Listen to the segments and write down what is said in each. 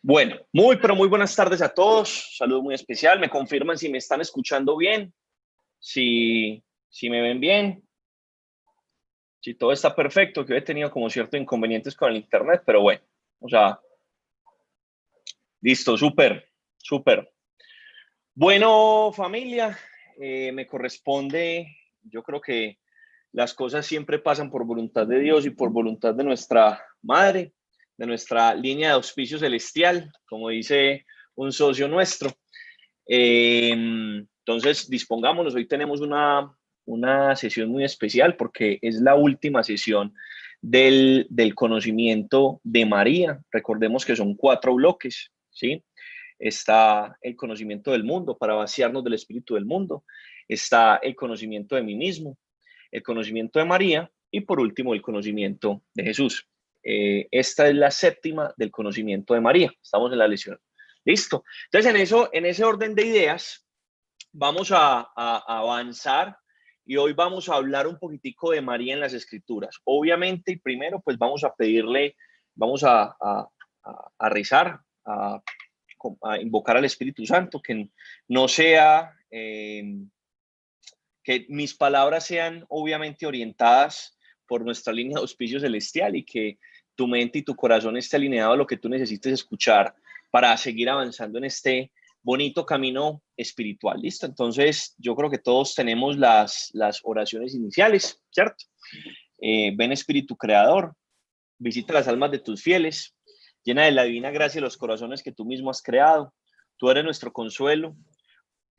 Bueno, muy, pero muy buenas tardes a todos. Saludo muy especial. Me confirman si me están escuchando bien, si me ven bien, si todo está perfecto, que he tenido como ciertos inconvenientes con el internet, pero bueno, o sea, listo, súper, súper. Bueno, familia, me corresponde, yo creo que las cosas siempre pasan por voluntad de Dios y por voluntad de nuestra madre, de nuestra línea de auspicio celestial, como dice un socio nuestro. Entonces, dispongámonos. Hoy tenemos una sesión muy especial porque es la última sesión del conocimiento de María. Recordemos que son 4 bloques, ¿sí? Está el conocimiento del mundo para vaciarnos del espíritu del mundo. Está el conocimiento de mí mismo, el conocimiento de María y por último el conocimiento de Jesús. Esta es la séptima del conocimiento de María. Estamos en la lección. Listo. Entonces, en ese orden de ideas, vamos a avanzar y hoy vamos a hablar un poquitico de María en las Escrituras. Obviamente, y primero, pues vamos a pedirle, vamos a rezar, a invocar al Espíritu Santo, que no sea, que mis palabras sean obviamente orientadas por nuestra línea de auspicio celestial y que tu mente y tu corazón esté alineado a lo que tú necesites escuchar para seguir avanzando en este bonito camino espiritual. ¿Listo? Entonces, yo creo que todos tenemos las oraciones iniciales, ¿cierto? Ven Espíritu Creador, visita las almas de tus fieles, llena de la divina gracia los corazones que tú mismo has creado. Tú eres nuestro consuelo,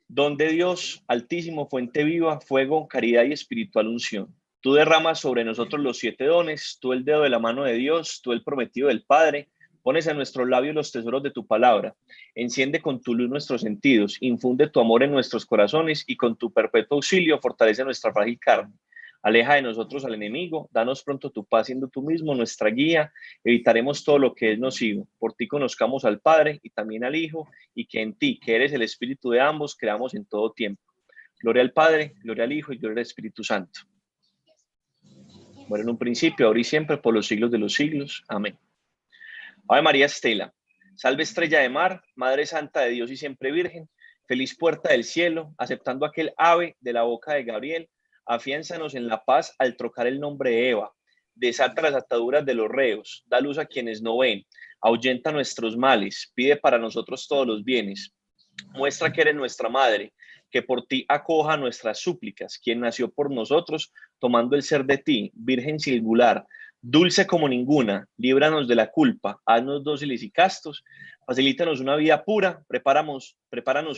don de Dios, altísimo, fuente viva, fuego, caridad y espiritual unción. Tú derramas sobre nosotros los 7 dones, tú el dedo de la mano de Dios, tú el prometido del Padre, pones en nuestros labios los tesoros de tu palabra, enciende con tu luz nuestros sentidos, infunde tu amor en nuestros corazones y con tu perpetuo auxilio fortalece nuestra frágil carne. Aleja de nosotros al enemigo, danos pronto tu paz siendo tú mismo nuestra guía, evitaremos todo lo que es nocivo. Por ti conozcamos al Padre y también al Hijo, y que en ti, que eres el Espíritu de ambos, creamos en todo tiempo. Gloria al Padre, gloria al Hijo y gloria al Espíritu Santo. Bueno, en un principio, ahora y siempre, por los siglos de los siglos. Amén. Ave María Estela, salve estrella de mar, Madre Santa de Dios y siempre Virgen, feliz puerta del cielo, aceptando aquel ave de la boca de Gabriel, afiánzanos en la paz al trocar el nombre de Eva, desata las ataduras de los reos, da luz a quienes no ven, ahuyenta nuestros males, pide para nosotros todos los bienes, muestra que eres nuestra madre, que por ti acoja nuestras súplicas, quien nació por nosotros, tomando el ser de ti, Virgen singular, dulce como ninguna, líbranos de la culpa, haznos dóciles y castos, facilítanos una vida pura, prepáranos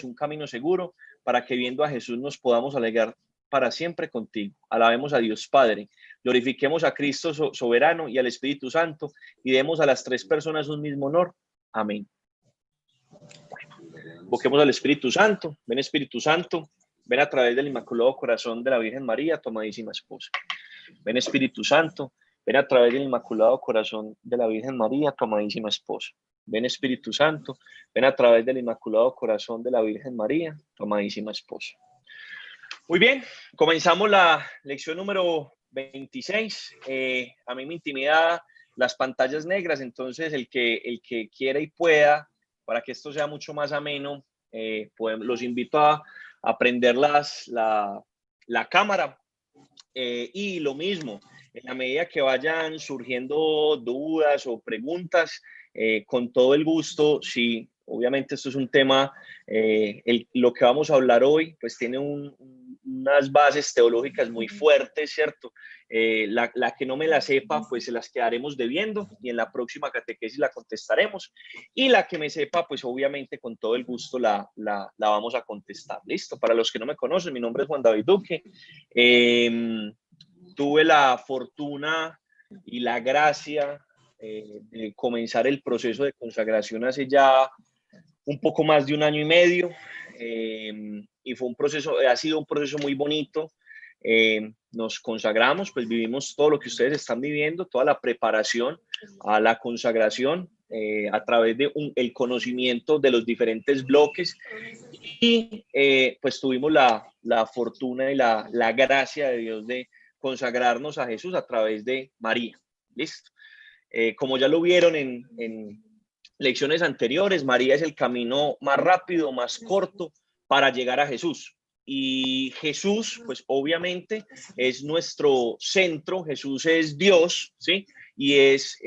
un camino seguro, para que viendo a Jesús nos podamos alegrar para siempre contigo. Alabemos a Dios Padre, glorifiquemos a Cristo soberano y al Espíritu Santo, y demos a las 3 personas un mismo honor. Amén. Invoquemos al Espíritu Santo. Ven Espíritu Santo, ven a través del Inmaculado Corazón de la Virgen María, tu amadísima esposa. Ven Espíritu Santo, ven a través del Inmaculado Corazón de la Virgen María, tu amadísima esposa. Ven Espíritu Santo, ven a través del Inmaculado Corazón de la Virgen María, tu amadísima esposa. Muy bien, comenzamos la lección número 26. A mí me intimida las pantallas negras, entonces el que quiera y pueda, para que esto sea mucho más ameno, los invito a prender la cámara. Y lo mismo, en la medida que vayan surgiendo dudas o preguntas, con todo el gusto, sí, obviamente esto es un tema, lo que vamos a hablar hoy, pues tiene unas bases teológicas muy fuertes, ¿cierto? La que no me la sepa, pues se las quedaremos debiendo y en la próxima catequesis la contestaremos. Y la que me sepa, pues obviamente con todo el gusto la vamos a contestar. ¿Listo? Para los que no me conocen, mi nombre es Juan David Duque. Tuve la fortuna y la gracia de comenzar el proceso de consagración hace ya un poco más de 1 año y medio, y fue un proceso, ha sido un proceso muy bonito. Nos consagramos, pues vivimos todo lo que ustedes están viviendo, toda la preparación a la consagración, a través de el conocimiento de los diferentes bloques, y pues tuvimos la fortuna y la gracia de Dios de consagrarnos a Jesús a través de María. ¿Listo? Como ya lo vieron lecciones anteriores, María es el camino más rápido, más corto para llegar a Jesús. Y Jesús, pues obviamente es nuestro centro, Jesús es Dios, ¿sí? Y es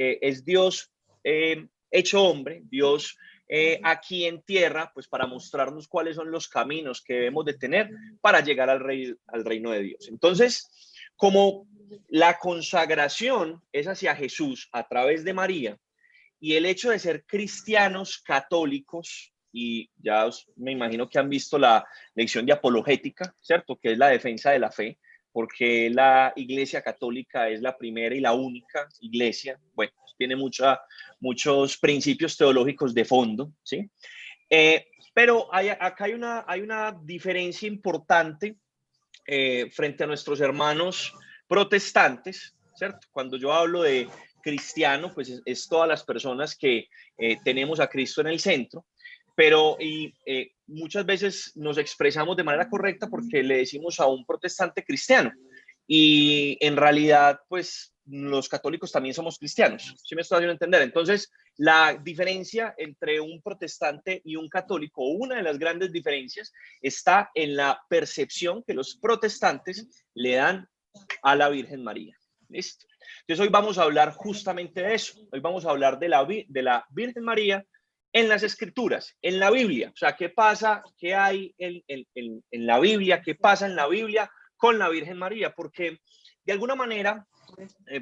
Dios hecho hombre, Dios aquí en tierra, pues para mostrarnos cuáles son los caminos que debemos de tener para llegar al reino de Dios. Entonces, como la consagración es hacia Jesús a través de María, y el hecho de ser cristianos católicos, y ya me imagino que han visto la lección de apologética, ¿cierto? Que es la defensa de la fe, porque la Iglesia Católica es la primera y la única iglesia, bueno, tiene muchos principios teológicos de fondo, ¿sí? Pero acá hay una diferencia importante frente a nuestros hermanos protestantes, ¿cierto? Cuando yo hablo de cristiano, pues es todas las personas que tenemos a Cristo en el centro, pero muchas veces nos expresamos de manera correcta porque le decimos a un protestante cristiano, y en realidad, pues los católicos también somos cristianos, ¿sí me estoy haciendo entender? Entonces, la diferencia entre un protestante y un católico, una de las grandes diferencias, está en la percepción que los protestantes le dan a la Virgen María. ¿Listo? Entonces hoy vamos a hablar justamente de eso. Hoy vamos a hablar de la Virgen María en las Escrituras, en la Biblia. O sea, ¿qué pasa? ¿Qué hay en la Biblia? ¿Qué pasa en la Biblia con la Virgen María? Porque de alguna manera,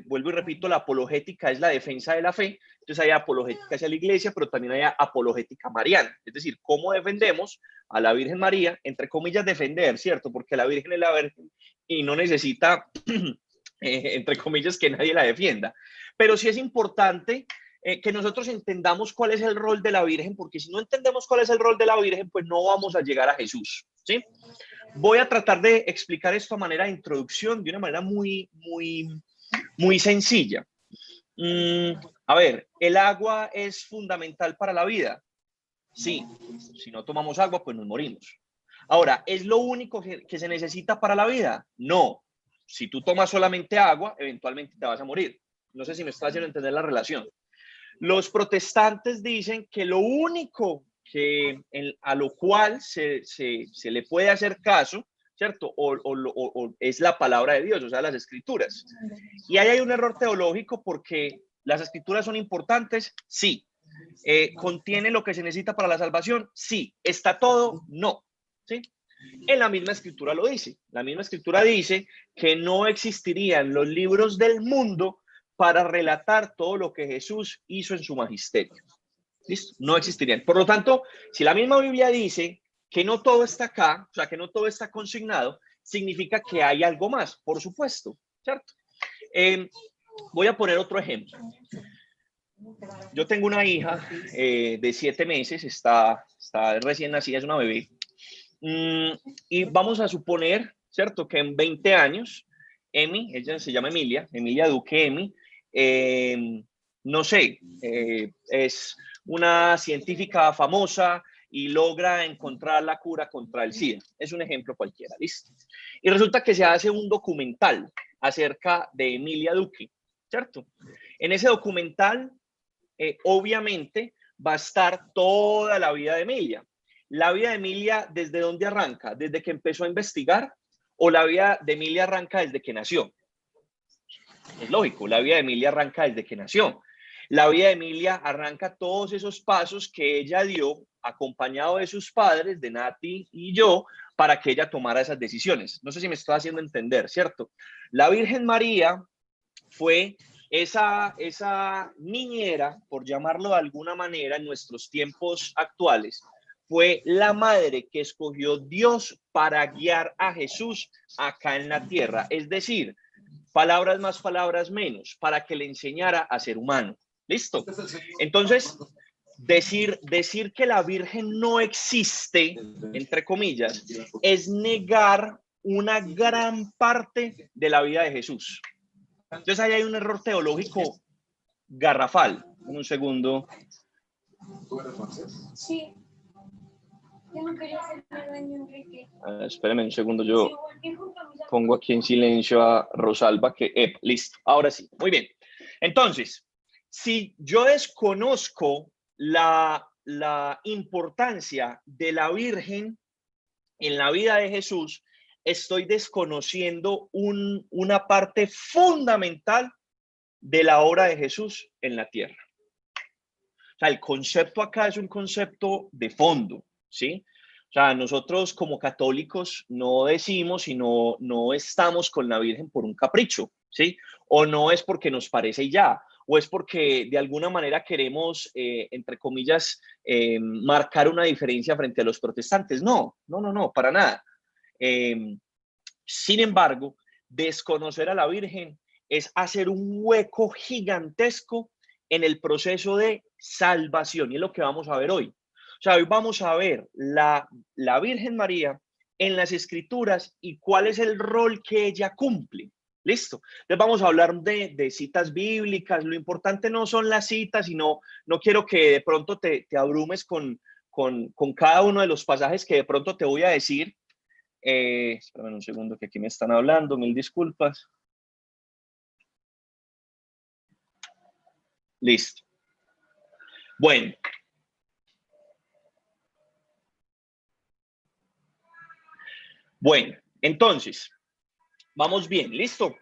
vuelvo y repito, la apologética es la defensa de la fe. Entonces hay apologética hacia la iglesia, pero también hay apologética mariana. Es decir, cómo defendemos a la Virgen María, entre comillas defender, ¿cierto? Porque la Virgen es la Virgen y no necesita, entre comillas, que nadie la defienda. Pero sí es importante que nosotros entendamos cuál es el rol de la Virgen, porque si no entendemos cuál es el rol de la Virgen, pues no vamos a llegar a Jesús, ¿sí? Voy a tratar de explicar esto a manera de introducción, de una manera muy sencilla. A ver, ¿el agua es fundamental para la vida? Sí, si no tomamos agua, pues nos morimos. Ahora, ¿es lo único que se necesita para la vida? No. Si tú tomas solamente agua, eventualmente te vas a morir. No sé si me está haciendo entender la relación. Los protestantes dicen que lo único a lo cual se le puede hacer caso, ¿cierto? O es la palabra de Dios, o sea, las escrituras. Y ahí hay un error teológico porque las escrituras son importantes, sí. ¿Contiene lo que se necesita para la salvación? Sí. ¿Está todo? No. ¿Sí? En la misma escritura lo dice. La misma escritura dice que no existirían los libros del mundo para relatar todo lo que Jesús hizo en su magisterio. ¿Listo? No existirían. Por lo tanto, si la misma Biblia dice que no todo está acá, o sea, que no todo está consignado, significa que hay algo más, por supuesto, ¿cierto? Voy a poner otro ejemplo. Yo tengo una hija de 7 meses, está recién nacida, es una bebé. Y vamos a suponer, ¿cierto? Que en 20 años, ella se llama Emilia Duque Emi, no sé, es una científica famosa y logra encontrar la cura contra el SIDA. Es un ejemplo cualquiera, ¿listo? Y resulta que se hace un documental acerca de Emilia Duque, ¿cierto? En ese documental, obviamente, va a estar toda la vida de Emilia. ¿La vida de Emilia desde dónde arranca? ¿Desde que empezó a investigar? ¿O la vida de Emilia arranca desde que nació? Es lógico, la vida de Emilia arranca desde que nació. La vida de Emilia arranca todos esos pasos que ella dio, acompañado de sus padres, de Nati y yo, para que ella tomara esas decisiones. No sé si me estoy haciendo entender, ¿cierto? La Virgen María fue esa niñera, por llamarlo de alguna manera, en nuestros tiempos actuales, fue la madre que escogió Dios para guiar a Jesús acá en la tierra. Es decir, palabras más, palabras menos, para que le enseñara a ser humano. ¿Listo? Entonces, decir que la Virgen no existe, entre comillas, es negar una gran parte de la vida de Jesús. Entonces ahí hay un error teológico garrafal. Un segundo. Sí. Espérame un segundo, yo pongo aquí en silencio a Rosalba que, listo, ahora sí, muy bien. Entonces, si yo desconozco la importancia de la Virgen en la vida de Jesús, estoy desconociendo una parte fundamental de la obra de Jesús en la tierra. O sea, el concepto acá es un concepto de fondo, ¿sí? O sea, nosotros como católicos no decimos y no estamos con la Virgen por un capricho, ¿sí? O no es porque nos parece y ya, o es porque de alguna manera queremos, entre comillas, marcar una diferencia frente a los protestantes. No, para nada. Sin embargo, desconocer a la Virgen es hacer un hueco gigantesco en el proceso de salvación, y es lo que vamos a ver hoy. O sea, hoy vamos a ver la Virgen María en las Escrituras y cuál es el rol que ella cumple. Listo. Entonces vamos a hablar de citas bíblicas. Lo importante no son las citas, sino no quiero que de pronto te abrumes con cada uno de los pasajes que de pronto te voy a decir. Espérame un segundo que aquí me están hablando, mil disculpas. Listo. Bueno. Bueno, entonces, vamos bien, ¿listo?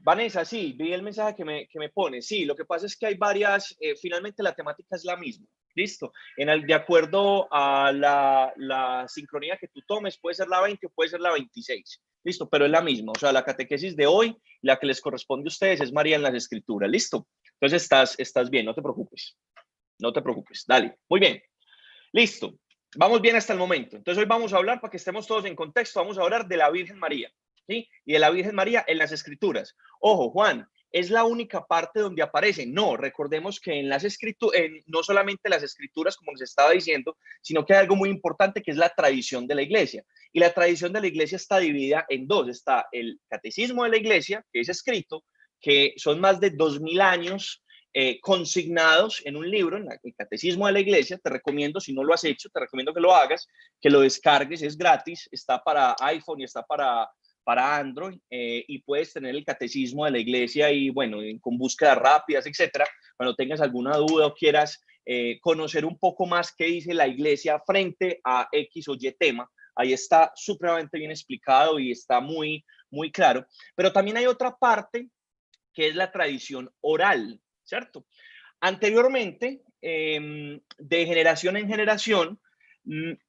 Vanessa, sí, vi el mensaje que me pone. Sí, lo que pasa es que hay varias, finalmente la temática es la misma. Listo. De acuerdo a la sincronía que tú tomes, puede ser la 20 o puede ser la 26. Listo, pero es la misma. O sea, la catequesis de hoy, la que les corresponde a ustedes es María en las Escrituras. Listo. Entonces estás bien, no te preocupes. No te preocupes. Dale. Muy bien. Listo. Vamos bien hasta el momento. Entonces hoy vamos a hablar, para que estemos todos en contexto, vamos a hablar de la Virgen María. ¿Sí? Y de la Virgen María en las Escrituras. Ojo, Juan, ¿es la única parte donde aparece? No, recordemos que en las escrituras, no solamente las Escrituras, como les estaba diciendo, sino que hay algo muy importante que es la tradición de la Iglesia. Y la tradición de la Iglesia está dividida en dos. Está el Catecismo de la Iglesia, que es escrito, que son más de 2000 años consignados en un libro, en el Catecismo de la Iglesia. Te recomiendo, si no lo has hecho, te recomiendo que lo hagas, que lo descargues, es gratis, está para iPhone y está para Android, y puedes tener el catecismo de la iglesia y bueno, con búsquedas rápidas, etcétera. Cuando tengas alguna duda o quieras conocer un poco más qué dice la iglesia frente a X o Y tema, ahí está supremamente bien explicado y está muy, muy claro. Pero también hay otra parte que es la tradición oral, ¿cierto? Anteriormente, de generación en generación,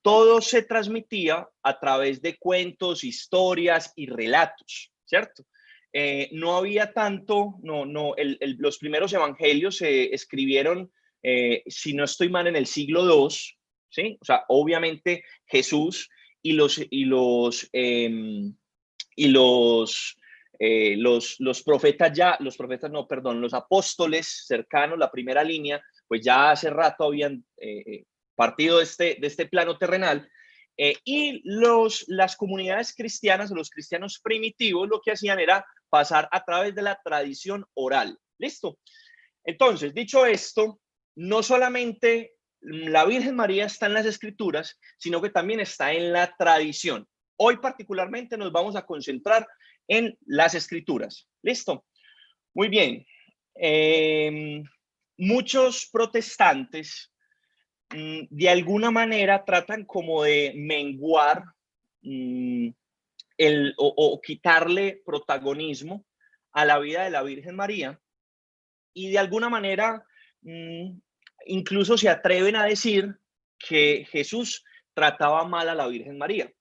todo se transmitía a través de cuentos, historias y relatos, ¿cierto? No había tanto, los primeros evangelios se escribieron, si no estoy mal, en el siglo II, ¿sí? O sea, obviamente Jesús y los profetas los apóstoles cercanos, la primera línea, pues ya hace rato habían partido de este plano terrenal, y las comunidades cristianas o los cristianos primitivos lo que hacían era pasar a través de la tradición oral. ¿Listo? Entonces, dicho esto, no solamente la Virgen María está en las Escrituras, sino que también está en la tradición. Hoy particularmente nos vamos a concentrar en las Escrituras. ¿Listo? Muy bien. Muchos protestantes de alguna manera tratan como de menguar o quitarle protagonismo a la vida de la Virgen María, y de alguna manera incluso se atreven a decir que Jesús trataba mal a la Virgen María,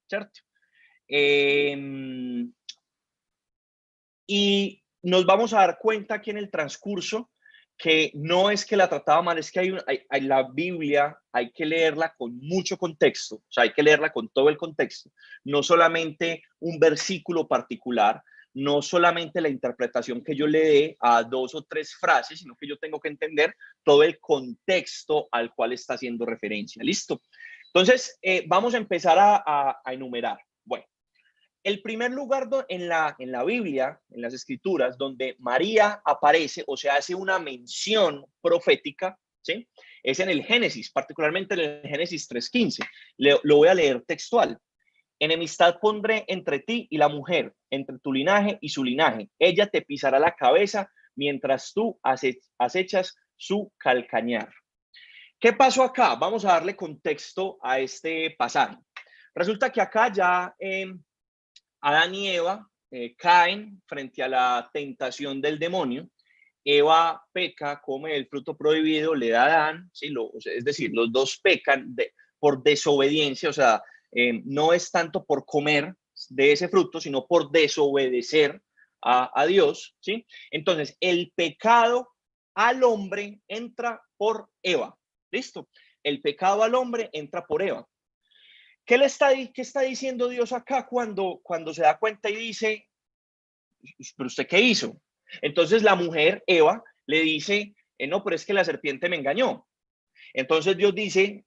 ¿cierto? Y nos vamos a dar cuenta aquí en el transcurso que no es que la trataba mal, es que la Biblia hay que leerla con mucho contexto, o sea, hay que leerla con todo el contexto, no solamente un versículo particular, no solamente la interpretación que yo le dé a 2 o 3 frases, sino que yo tengo que entender todo el contexto al cual está haciendo referencia. ¿Listo? Entonces, vamos a empezar a enumerar. Bueno, el primer lugar en la Biblia, en las Escrituras, donde María aparece o se hace una mención profética, ¿sí? Es en el Génesis, particularmente en el Génesis 3:15. Lo voy a leer textual. Enemistad pondré entre ti y la mujer, entre tu linaje y su linaje. Ella te pisará la cabeza, mientras tú acechas su calcañar. ¿Qué pasó acá? Vamos a darle contexto a este pasaje. Resulta que acá ya Adán y Eva caen frente a la tentación del demonio. Eva peca, come el fruto prohibido, le da a Adán, ¿sí? Es decir, los dos pecan por desobediencia, o sea, no es tanto por comer de ese fruto, sino por desobedecer a Dios, ¿sí? Entonces, el pecado al hombre entra por Eva, ¿listo? El pecado al hombre entra por Eva. ¿Qué está diciendo Dios acá cuando se da cuenta y dice, pero usted qué hizo? Entonces la mujer, Eva, le dice, no, pero es que la serpiente me engañó. Entonces Dios dice,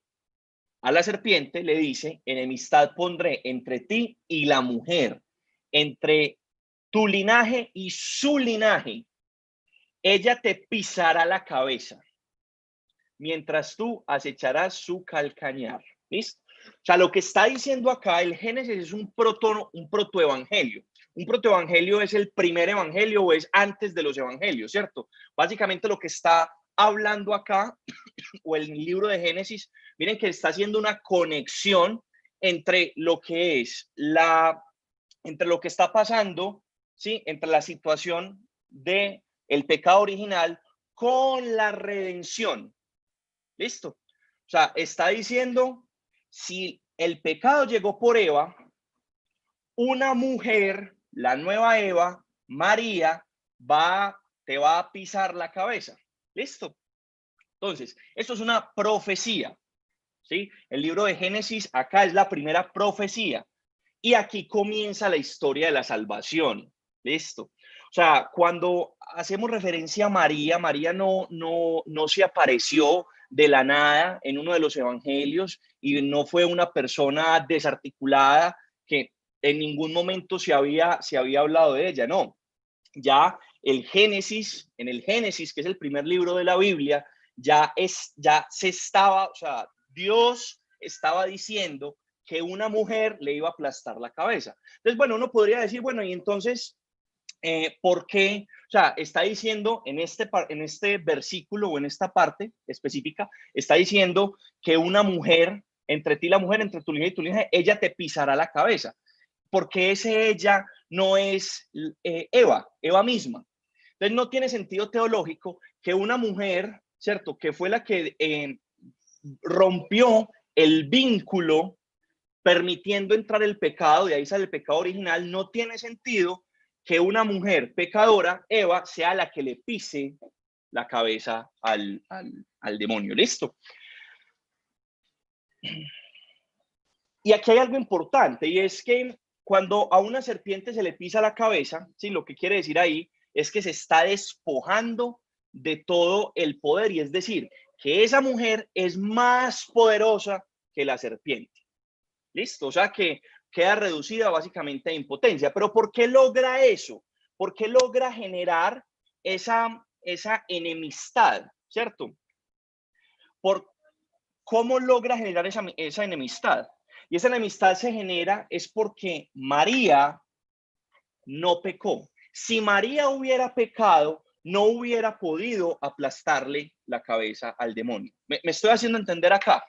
a la serpiente le dice, enemistad pondré entre ti y la mujer, entre tu linaje y su linaje. Ella te pisará la cabeza, mientras tú acecharás su calcañar. ¿Listo? O sea, lo que está diciendo acá el Génesis es un protoevangelio. Un protoevangelio es el primer evangelio o es antes de los evangelios, ¿cierto? Básicamente lo que está hablando acá o el libro de Génesis, miren que está haciendo una conexión entre lo que es entre lo que está pasando, ¿sí? Entre la situación de el pecado original con la redención. ¿Listo? O sea, está diciendo, si el pecado llegó por Eva, una mujer, la nueva Eva, María, te va a pisar la cabeza. ¿Listo? Entonces, esto es una profecía, ¿sí? El libro de Génesis acá es la primera profecía. Y aquí comienza la historia de la salvación. ¿Listo? O sea, cuando hacemos referencia a María, María no se apareció de la nada en uno de los evangelios y no fue una persona desarticulada que en ningún momento se había hablado de ella, no. Ya en el Génesis, que es el primer libro de la Biblia, o sea, Dios estaba diciendo que una mujer le iba a aplastar la cabeza. Entonces, bueno, uno podría decir, bueno, y entonces, ¿por qué? O sea, está diciendo en este versículo o en esta parte específica, está diciendo que una mujer, entre ti y la mujer, entre tu linaje y tu linaje, ella te pisará la cabeza. Porque ese ella no es Eva misma. Entonces no tiene sentido teológico que una mujer, ¿cierto? Que fue la que rompió el vínculo permitiendo entrar el pecado, de ahí sale el pecado original, no tiene sentido que una mujer pecadora, Eva, sea la que le pise la cabeza al demonio. ¿Listo? Y aquí hay algo importante, y es que cuando a una serpiente se le pisa la cabeza, ¿sí? Lo que quiere decir ahí es que se está despojando de todo el poder, y es decir, que esa mujer es más poderosa que la serpiente. ¿Listo? O sea que queda reducida básicamente a impotencia. ¿Pero por qué logra eso? ¿Por qué logra generar esa enemistad? ¿Cierto? ¿Cómo logra generar esa enemistad? Y esa enemistad se genera es porque María no pecó. Si María hubiera pecado, no hubiera podido aplastarle la cabeza al demonio. ¿Me estoy haciendo entender acá?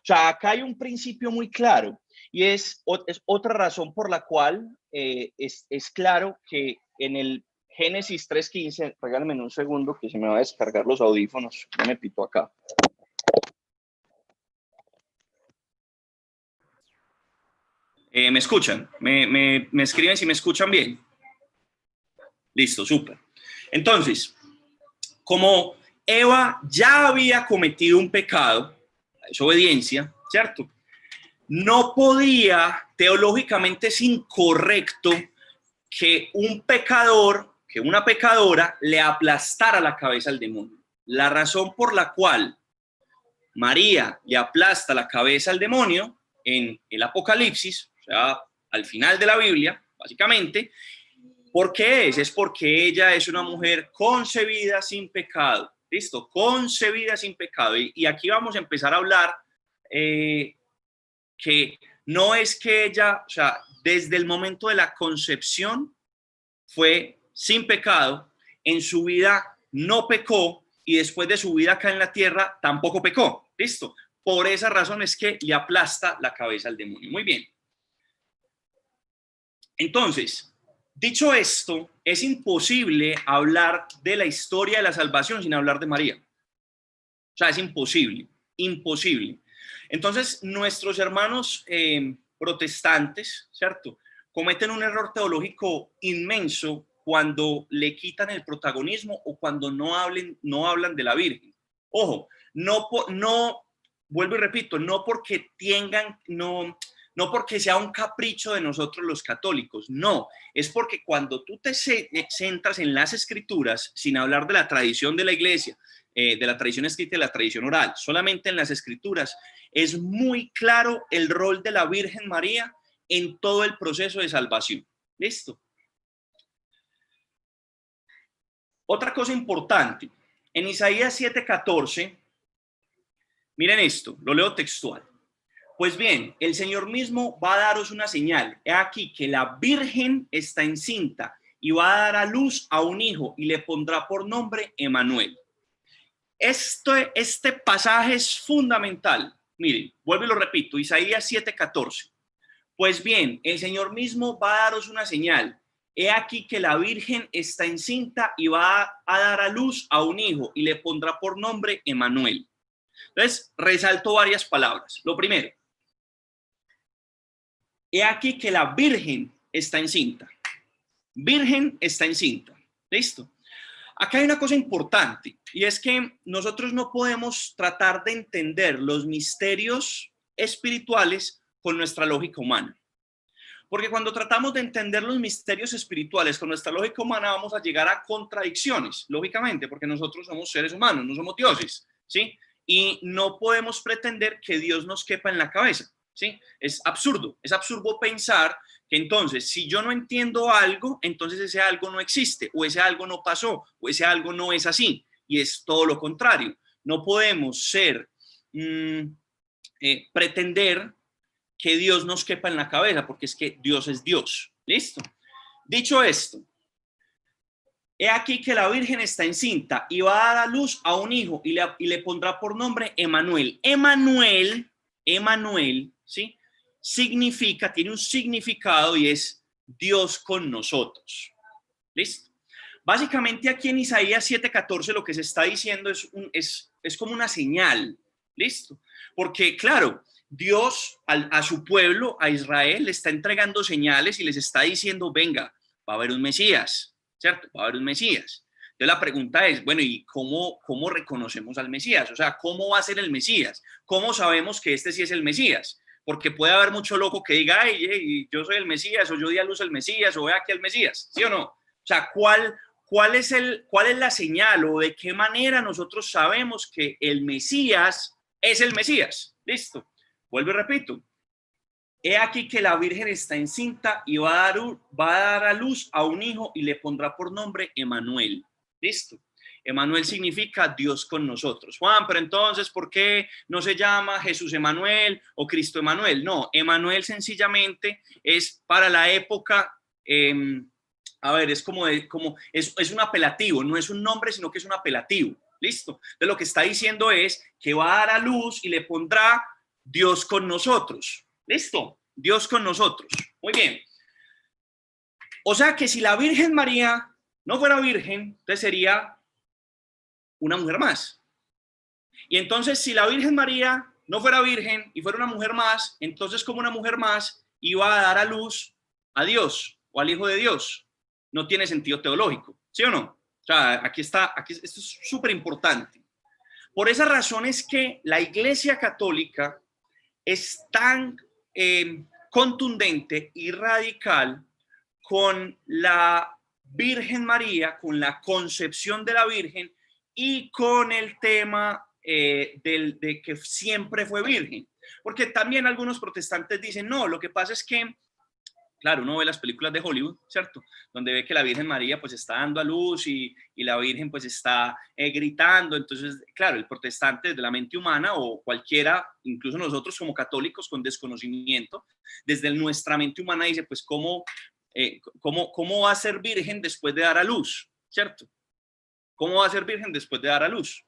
O sea, acá hay un principio muy claro y es otra razón por la cual es claro que en el Génesis 3:15, regálenme un segundo que se me va a descargar los audífonos, ya me pito acá. ¿Me escuchan? ¿Me escriben si me escuchan bien? Listo, súper. Entonces, como Eva ya había cometido un pecado, desobediencia, ¿cierto? No podía, teológicamente es incorrecto que un pecador, que una pecadora le aplastara la cabeza al demonio. La razón por la cual María le aplasta la cabeza al demonio en el Apocalipsis, o sea, al final de la Biblia, básicamente, ¿por qué es? Es porque ella es una mujer concebida sin pecado. ¿Listo? Concebida sin pecado. Y aquí vamos a empezar a hablar que no es que ella, o sea, desde el momento de la concepción fue sin pecado, en su vida no pecó y después de su vida acá en la tierra tampoco pecó. ¿Listo? Por esa razón es que le aplasta la cabeza al demonio. Muy bien. Entonces, dicho esto, es imposible hablar de la historia de la salvación sin hablar de María. O sea, es imposible, imposible. Entonces, nuestros hermanos protestantes, ¿cierto?, cometen un error teológico inmenso cuando le quitan el protagonismo o cuando no hablan de la Virgen. Ojo, no, vuelvo y repito, no porque no porque sea un capricho de nosotros los católicos, no, es porque cuando tú te centras en las escrituras, sin hablar de la tradición de la iglesia, de la tradición escrita y de la tradición oral, solamente en las escrituras, es muy claro el rol de la Virgen María en todo el proceso de salvación. ¿Listo? Otra cosa importante, en Isaías 7:14, miren esto, lo leo textual. Pues bien, el Señor mismo va a daros una señal. He aquí que la Virgen está encinta y va a dar a luz a un hijo y le pondrá por nombre Emmanuel. Este pasaje es fundamental. Miren, vuelvo y lo repito, Isaías 7:14. Pues bien, el Señor mismo va a daros una señal. He aquí que la Virgen está encinta y va a dar a luz a un hijo y le pondrá por nombre Emmanuel. Entonces, resalto varias palabras. Lo primero, he aquí que la Virgen está encinta. Virgen está encinta. ¿Listo? Acá hay una cosa importante y es que nosotros no podemos tratar de entender los misterios espirituales con nuestra lógica humana. Porque cuando tratamos de entender los misterios espirituales con nuestra lógica humana vamos a llegar a contradicciones, lógicamente, porque nosotros somos seres humanos, no somos dioses, ¿sí? Y no podemos pretender que Dios nos quepa en la cabeza, ¿sí? Es absurdo pensar que entonces si yo no entiendo algo, entonces ese algo no existe, o ese algo no pasó, o ese algo no es así, y es todo lo contrario. No podemos pretender que Dios nos quepa en la cabeza, porque es que Dios es Dios. ¿Listo? Dicho esto, he aquí que la Virgen está encinta y va a dar a luz a un hijo y le pondrá por nombre Emmanuel. Emmanuel, ¿sí? Significa, tiene un significado y es Dios con nosotros. ¿Listo? Básicamente aquí en Isaías 7:14 lo que se está diciendo es como una señal. ¿Listo? Porque claro, Dios a su pueblo, a Israel, le está entregando señales y les está diciendo, venga, va a haber un Mesías, ¿cierto? Va a haber un Mesías. Entonces la pregunta es, bueno, ¿y cómo reconocemos al Mesías? O sea, ¿cómo va a ser el Mesías? ¿Cómo sabemos que este sí es el Mesías? Porque puede haber mucho loco que diga, hey, yo soy el Mesías, o yo di a luz al Mesías, o ve aquí al Mesías, ¿sí o no? O sea, ¿cuál es la señal o de qué manera nosotros sabemos que el Mesías es el Mesías? Listo. Vuelvo y repito. He aquí que la Virgen está encinta y va a dar a luz a un hijo y le pondrá por nombre Emmanuel. Listo. Emmanuel significa Dios con nosotros. Juan, pero entonces, ¿por qué no se llama Jesús Emmanuel o Cristo Emmanuel? No, Emmanuel sencillamente es para la época, a ver, es es un apelativo, no es un nombre, sino que es un apelativo. Listo. Entonces lo que está diciendo es que va a dar a luz y le pondrá Dios con nosotros. ¿Listo? Dios con nosotros. Muy bien. O sea que si la Virgen María no fuera virgen, entonces sería una mujer más. Y entonces si la Virgen María no fuera virgen y fuera una mujer más, entonces como una mujer más iba a dar a luz a Dios o al Hijo de Dios. No tiene sentido teológico, ¿sí o no? O sea, esto es súper importante. Por esa razón es que la Iglesia Católica es tan contundente y radical con la Virgen María, con la concepción de la Virgen y con el tema de que siempre fue virgen. Porque también algunos protestantes dicen, no, lo que pasa es que, claro, uno ve las películas de Hollywood, ¿cierto? Donde ve que la Virgen María pues está dando a luz y la Virgen pues está gritando. Entonces, claro, el protestante desde la mente humana o cualquiera, incluso nosotros como católicos con desconocimiento, desde nuestra mente humana dice, pues, ¿cómo va a ser virgen después de dar a luz? ¿Cierto? ¿Cómo va a ser virgen después de dar a luz?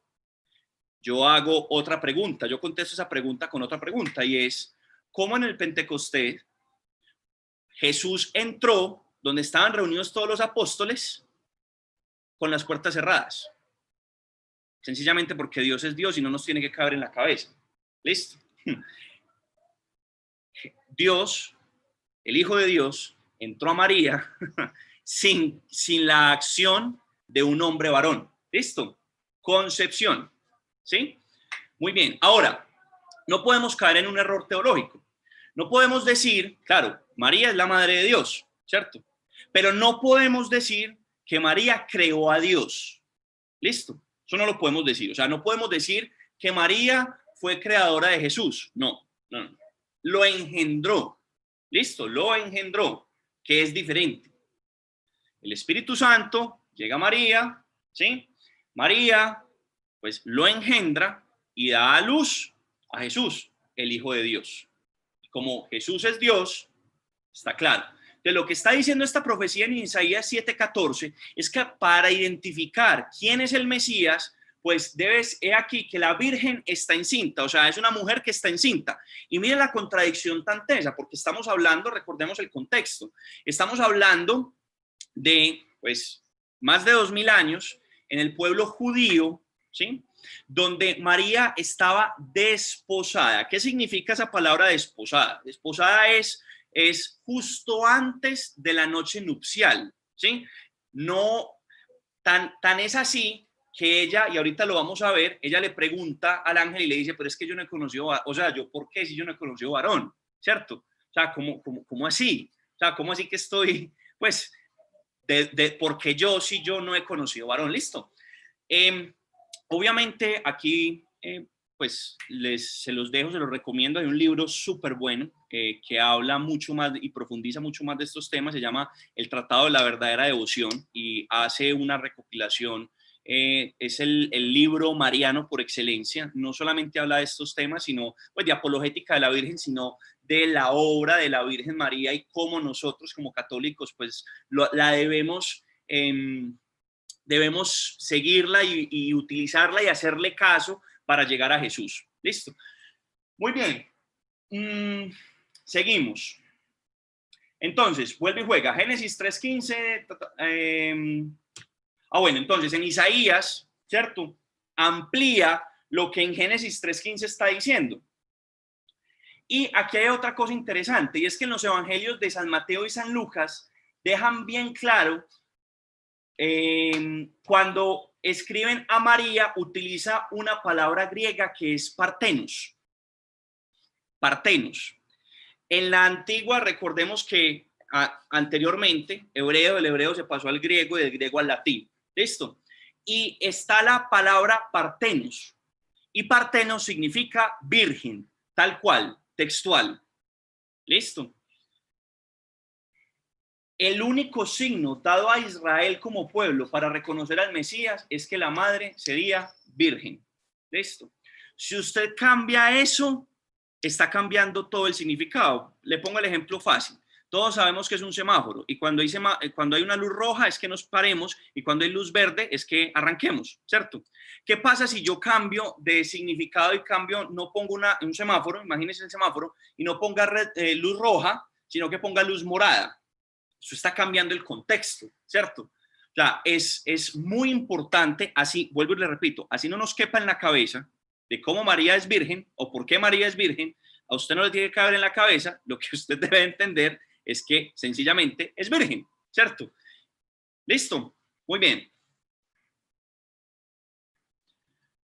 Yo hago otra pregunta, yo contesto esa pregunta con otra pregunta y es, ¿cómo en el Pentecostés Jesús entró donde estaban reunidos todos los apóstoles con las puertas cerradas? Sencillamente porque Dios es Dios y no nos tiene que caber en la cabeza. ¿Listo? Dios, el Hijo de Dios, entró a María sin la acción de un hombre varón. ¿Listo? Concepción. ¿Sí? Muy bien. Ahora, no podemos caer en un error teológico. No podemos decir, claro, María es la madre de Dios, ¿cierto? Pero no podemos decir que María creó a Dios. ¿Listo? Eso no lo podemos decir. O sea, no podemos decir que María fue creadora de Jesús. No. Lo engendró. ¿Listo? Lo engendró, que es diferente. El Espíritu Santo llega a María, ¿sí? María, pues lo engendra y da a luz a Jesús, el Hijo de Dios. Como Jesús es Dios, está claro. De lo que está diciendo esta profecía en Isaías 7:14 es que para identificar quién es el Mesías, pues he aquí que la Virgen está encinta, o sea, es una mujer que está encinta. Y miren la contradicción tan tesa, porque estamos hablando, recordemos el contexto, estamos hablando de, pues, más de 2000 años en el pueblo judío, ¿sí? Donde María estaba desposada. ¿Qué significa esa palabra desposada? Desposada es justo antes de la noche nupcial, ¿sí? No, tan es así que ella, y ahorita lo vamos a ver, ella le pregunta al ángel y le dice, pero es que yo no he conocido, o sea, ¿yo por qué si yo no he conocido varón? ¿Cierto? O sea, ¿cómo así? O sea, ¿cómo así que estoy, pues, porque si yo no he conocido varón? Listo. Obviamente aquí, pues se los dejo, se los recomiendo. Hay un libro súper bueno que habla mucho más y profundiza mucho más de estos temas. Se llama El Tratado de la Verdadera Devoción y hace una recopilación. Es el libro mariano por excelencia. No solamente habla de estos temas, sino pues, de apologética de la Virgen, sino de la obra de la Virgen María y cómo nosotros como católicos pues la debemos seguirla y utilizarla y hacerle caso para llegar a Jesús. ¿Listo? Muy bien. Seguimos. Entonces, vuelve y juega. Génesis 3:15. Bueno, entonces en Isaías, ¿cierto? Amplía lo que en Génesis 3:15 está diciendo. Y aquí hay otra cosa interesante, y es que en los evangelios de San Mateo y San Lucas dejan bien claro cuando escriben a María, utiliza una palabra griega que es partenos. Partenos. En la antigua, recordemos que anteriormente, del hebreo se pasó al griego y del griego al latín. ¿Listo? Y está la palabra partenos. Y partenos significa virgen, tal cual, textual. ¿Listo? El único signo dado a Israel como pueblo para reconocer al Mesías es que la madre sería virgen. ¿Listo? Si usted cambia eso, está cambiando todo el significado. Le pongo el ejemplo fácil. Todos sabemos que es un semáforo y cuando hay una luz roja es que nos paremos y cuando hay luz verde es que arranquemos, ¿cierto? ¿Qué pasa si yo cambio de significado y no pongo un semáforo, imagínense el semáforo, y no ponga luz roja, sino que ponga luz morada? Eso está cambiando el contexto, ¿cierto? O sea, es muy importante, así, vuelvo y le repito, así no nos quepa en la cabeza de cómo María es virgen o por qué María es virgen, a usted no le tiene que caber en la cabeza, lo que usted debe entender es que sencillamente es virgen, ¿cierto? ¿Listo? Muy bien.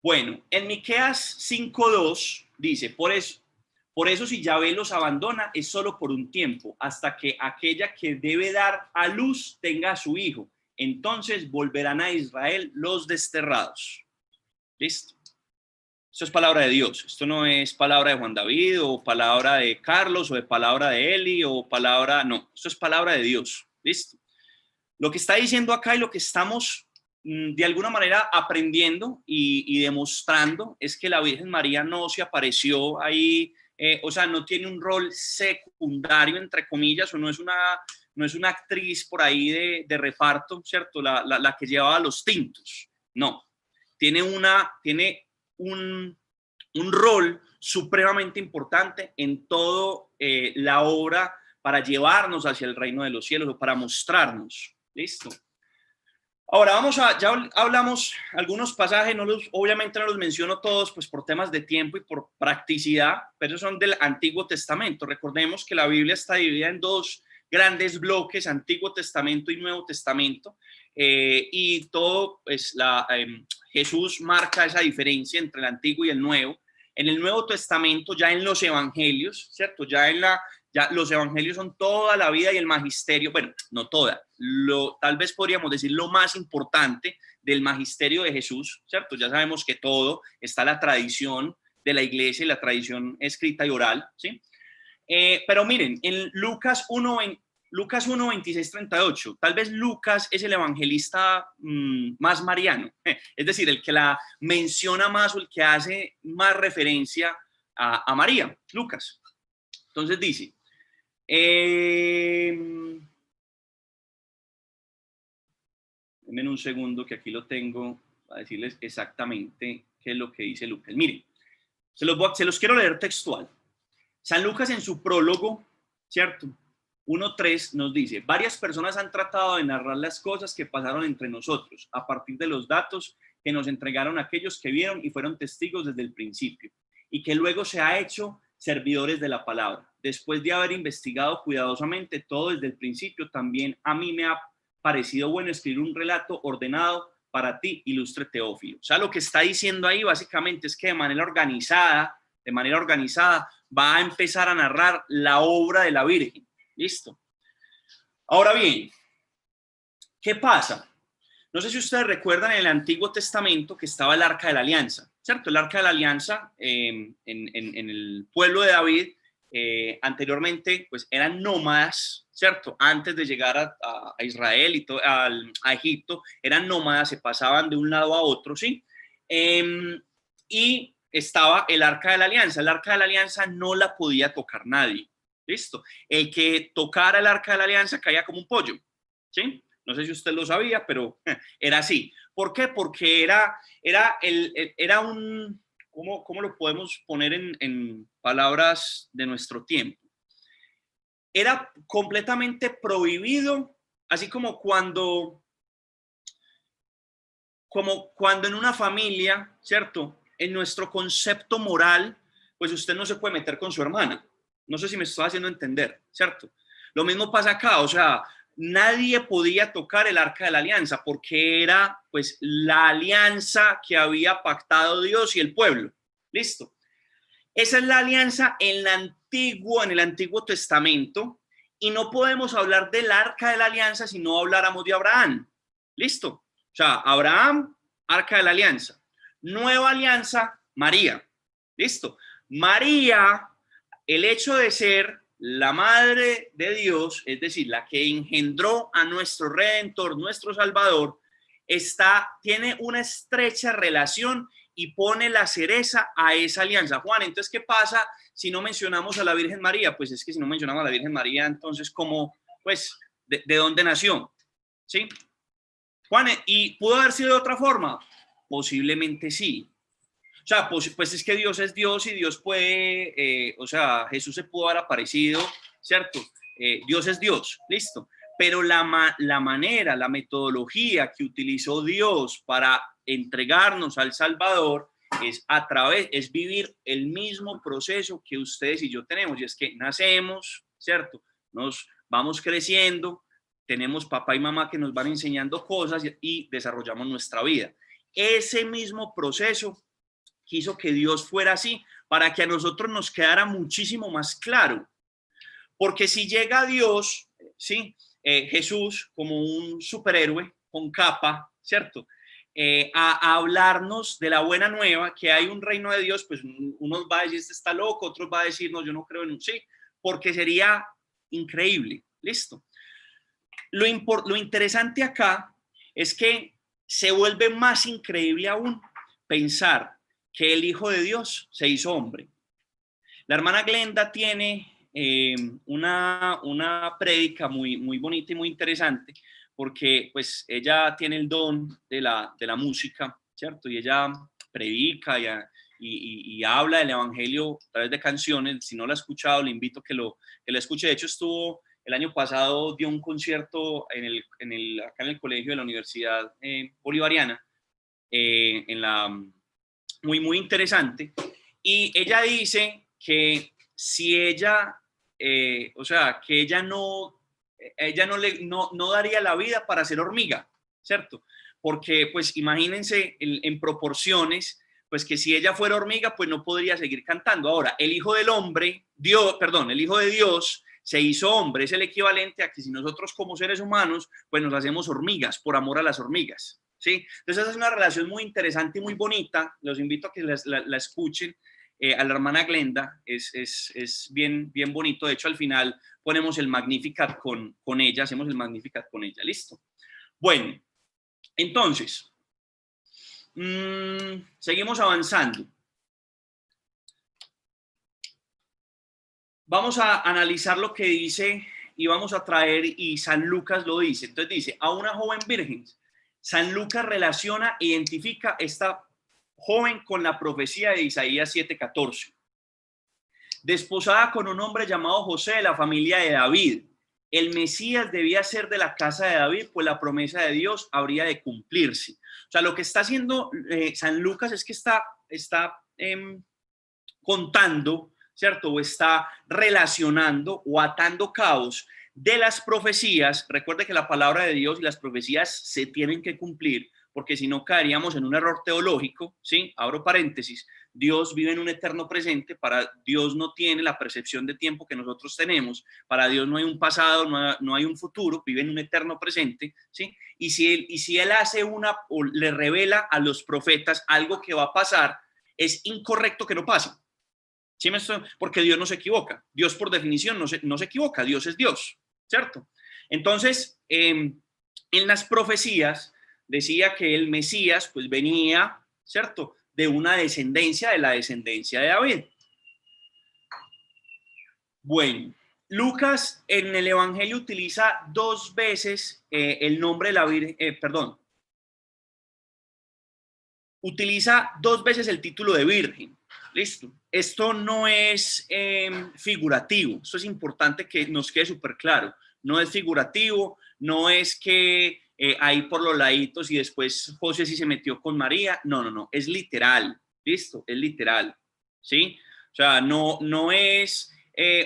Bueno, en Miqueas 5:2 dice, por eso si Yahvé los abandona es solo por un tiempo, hasta que aquella que debe dar a luz tenga a su hijo. Entonces volverán a Israel los desterrados. ¿Listo? Esto es palabra de Dios. Esto no es palabra de Juan David o palabra de Carlos o de palabra de Eli o palabra... No, esto es palabra de Dios. ¿Listo? Lo que está diciendo acá y lo que estamos de alguna manera aprendiendo y demostrando es que la Virgen María no se apareció ahí, o sea, no tiene un rol secundario, entre comillas, o no es una actriz por ahí de reparto, ¿cierto? La que llevaba los tintos. No, tiene un rol supremamente importante en toda la obra para llevarnos hacia el reino de los cielos o para mostrarnos. ¿Listo? Ahora ya hablamos algunos pasajes, obviamente no los menciono todos, pues por temas de tiempo y por practicidad, pero son del Antiguo Testamento. Recordemos que la Biblia está dividida en dos grandes bloques, Antiguo Testamento y Nuevo Testamento, y todo, pues Jesús marca esa diferencia entre el Antiguo y el Nuevo. En el Nuevo Testamento, ya en los Evangelios, ¿cierto? Ya los evangelios son toda la vida y el magisterio, bueno, no toda, tal vez podríamos decir lo más importante del magisterio de Jesús, ¿cierto? Ya sabemos que todo está la tradición de la iglesia y la tradición escrita y oral, ¿sí? Pero miren, en Lucas 1, 26, 38, tal vez Lucas es el evangelista más mariano, es decir, el que la menciona más o el que hace más referencia a María, Lucas. Entonces dice, denme un segundo que aquí lo tengo para decirles exactamente qué es lo que dice Lucas. Miren, se los quiero leer textual. San Lucas en su prólogo, ¿cierto? 1:3 nos dice, varias personas han tratado de narrar las cosas que pasaron entre nosotros a partir de los datos que nos entregaron aquellos que vieron y fueron testigos desde el principio y que luego se ha hecho servidores de la palabra. Después de haber investigado cuidadosamente todo desde el principio, también a mí me ha parecido bueno escribir un relato ordenado para ti, ilustre Teófilo. O sea, lo que está diciendo ahí básicamente es que de manera organizada va a empezar a narrar la obra de la Virgen. ¿Listo? Ahora bien, ¿qué pasa? No sé si ustedes recuerdan en el Antiguo Testamento que estaba el Arca de la Alianza, ¿cierto? El Arca de la Alianza en el pueblo de David anteriormente pues eran nómadas, ¿cierto? Antes de llegar a Israel y a Egipto, eran nómadas, se pasaban de un lado a otro, ¿sí? Y estaba el Arca de la Alianza. El Arca de la Alianza no la podía tocar nadie, ¿listo? El que tocara el Arca de la Alianza caía como un pollo, ¿sí? No sé si usted lo sabía, pero era así. ¿Por qué? Porque era un, ¿cómo lo podemos poner en palabras de nuestro tiempo? Era completamente prohibido, así como cuando en una familia, ¿cierto? En nuestro concepto moral, pues usted no se puede meter con su hermana. No sé si me estoy haciendo entender, ¿cierto? Lo mismo pasa acá, o sea, nadie podía tocar el Arca de la Alianza porque era pues la alianza que había pactado Dios y el pueblo. Listo. Esa es la alianza en el Antiguo Testamento y no podemos hablar del Arca de la Alianza si no habláramos de Abraham. Listo. O sea, Abraham, Arca de la Alianza. Nueva Alianza, María. Listo. María, el hecho de ser la madre de Dios, es decir, la que engendró a nuestro Redentor, nuestro Salvador, tiene una estrecha relación y pone la cereza a esa alianza. Juan, entonces, ¿qué pasa si no mencionamos a la Virgen María? Pues es que si no mencionamos a la Virgen María, entonces, ¿cómo, pues, de dónde nació? ¿Sí? Juan, ¿y pudo haber sido de otra forma? Posiblemente sí. O sea, pues es que Dios es Dios y Dios puede, o sea, Jesús se pudo haber aparecido, ¿cierto? Dios es Dios, listo. Pero la manera, la metodología que utilizó Dios para entregarnos al Salvador es vivir el mismo proceso que ustedes y yo tenemos, y es que nacemos, ¿cierto? Nos vamos creciendo, tenemos papá y mamá que nos van enseñando cosas y desarrollamos nuestra vida. Ese mismo proceso quiso que Dios fuera así para que a nosotros nos quedara muchísimo más claro. Porque si llega Dios, ¿sí? Jesús como un superhéroe con capa, ¿cierto? A hablarnos de la buena nueva, que hay un reino de Dios, pues unos va a decir, este está loco, otros va a decir, no, yo no creo en un sí, porque sería increíble, listo. Lo interesante acá es que se vuelve más increíble aún pensar que el Hijo de Dios se hizo hombre. La hermana Glenda tiene una prédica muy bonita y muy interesante, porque pues ella tiene el don de la música, ¿cierto? Y ella predica y habla del evangelio a través de canciones. Si no la ha escuchado, le invito a que la escuche. De hecho, estuvo el año pasado, dio un concierto acá en el colegio de la Universidad Bolivariana, muy, muy interesante. Y ella dice que si ella, o sea, que ella no daría la vida para ser hormiga, ¿cierto? Porque, pues, imagínense en proporciones, pues que si ella fuera hormiga, pues no podría seguir cantando. Ahora, el Hijo del Hombre, el Hijo de Dios se hizo hombre, es el equivalente a que si nosotros como seres humanos, pues nos hacemos hormigas por amor a las hormigas, ¿sí? Entonces esa es una relación muy interesante y muy bonita, los invito a que la escuchen, a la hermana Glenda, es bien, bien bonito. De hecho, al final ponemos el Magnificat con ella, hacemos el Magnificat con ella, ¿listo? Bueno, entonces, seguimos avanzando. Vamos a analizar lo que dice y vamos a traer, y San Lucas lo dice. Entonces dice, a una joven virgen, San Lucas relaciona, identifica esta joven con la profecía de Isaías 7:14. Desposada con un hombre llamado José de la familia de David. El Mesías debía ser de la casa de David, pues la promesa de Dios habría de cumplirse. O sea, lo que está haciendo San Lucas es que está contando, ¿cierto? O está relacionando o atando cabos de las profecías. Recuerde que la palabra de Dios y las profecías se tienen que cumplir, porque si no caeríamos en un error teológico, ¿sí? Abro paréntesis. Dios vive en un eterno presente, para Dios no tiene la percepción de tiempo que nosotros tenemos, para Dios no hay un pasado, no hay un futuro, vive en un eterno presente, ¿sí? Y si él hace o le revela a los profetas algo que va a pasar, es incorrecto que no pase. ¿Sí me estoy? Porque Dios no se equivoca. Dios por definición no se equivoca. Dios es Dios, ¿cierto? Entonces, en las profecías decía que el Mesías pues venía, ¿cierto? De la descendencia de David. Bueno, Lucas en el Evangelio utiliza 2 veces el nombre de la Virgen, utiliza 2 veces el título de virgen. Listo. Esto no es figurativo. Esto es importante que nos quede súper claro. No es figurativo, no es que ahí por los laditos y después José sí se metió con María. No. Es literal. Listo. Es literal. ¿Sí? O sea, no es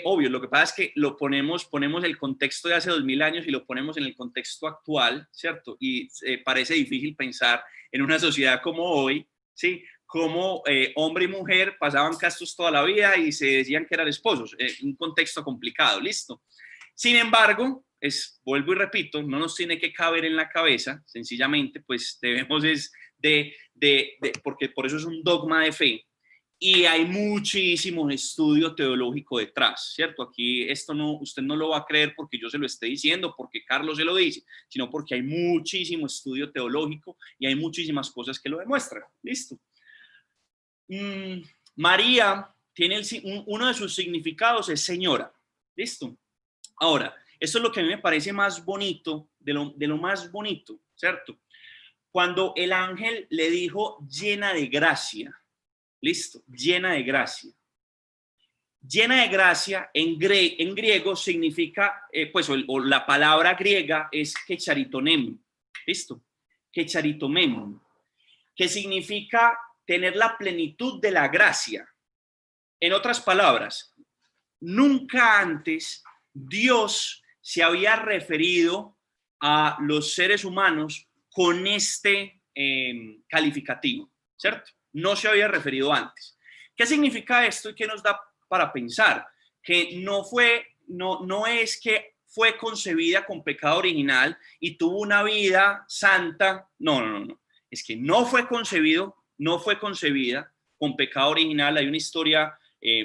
obvio. Lo que pasa es que ponemos el contexto de hace 2000 años y lo ponemos en el contexto actual, ¿cierto? Y parece difícil pensar en una sociedad como hoy, ¿sí? Como hombre y mujer pasaban castos toda la vida y se decían que eran esposos. Un contexto complicado, ¿listo? Sin embargo, vuelvo y repito, no nos tiene que caber en la cabeza, sencillamente, pues debemos porque por eso es un dogma de fe, y hay muchísimo estudio teológico detrás, ¿cierto? Aquí usted no lo va a creer porque yo se lo esté diciendo, porque Carlos se lo dice, sino porque hay muchísimo estudio teológico y hay muchísimas cosas que lo demuestran. Listo. María tiene uno de sus significados es señora. Listo. Ahora, esto es lo que a mí me parece más bonito, de lo más bonito, ¿cierto? Cuando el ángel le dijo llena de gracia. Listo, llena de gracia. Llena de gracia en griego significa, o la palabra griega es kecharitonem. Listo, kecharitomem, que significa tener la plenitud de la gracia. En otras palabras, nunca antes Dios se había referido a los seres humanos con este calificativo, ¿cierto? No se había referido antes. ¿Qué significa esto y qué nos da para pensar? Que no es que fue concebida con pecado original y tuvo una vida santa. No. Es que no fue concebida con pecado original. Hay una historia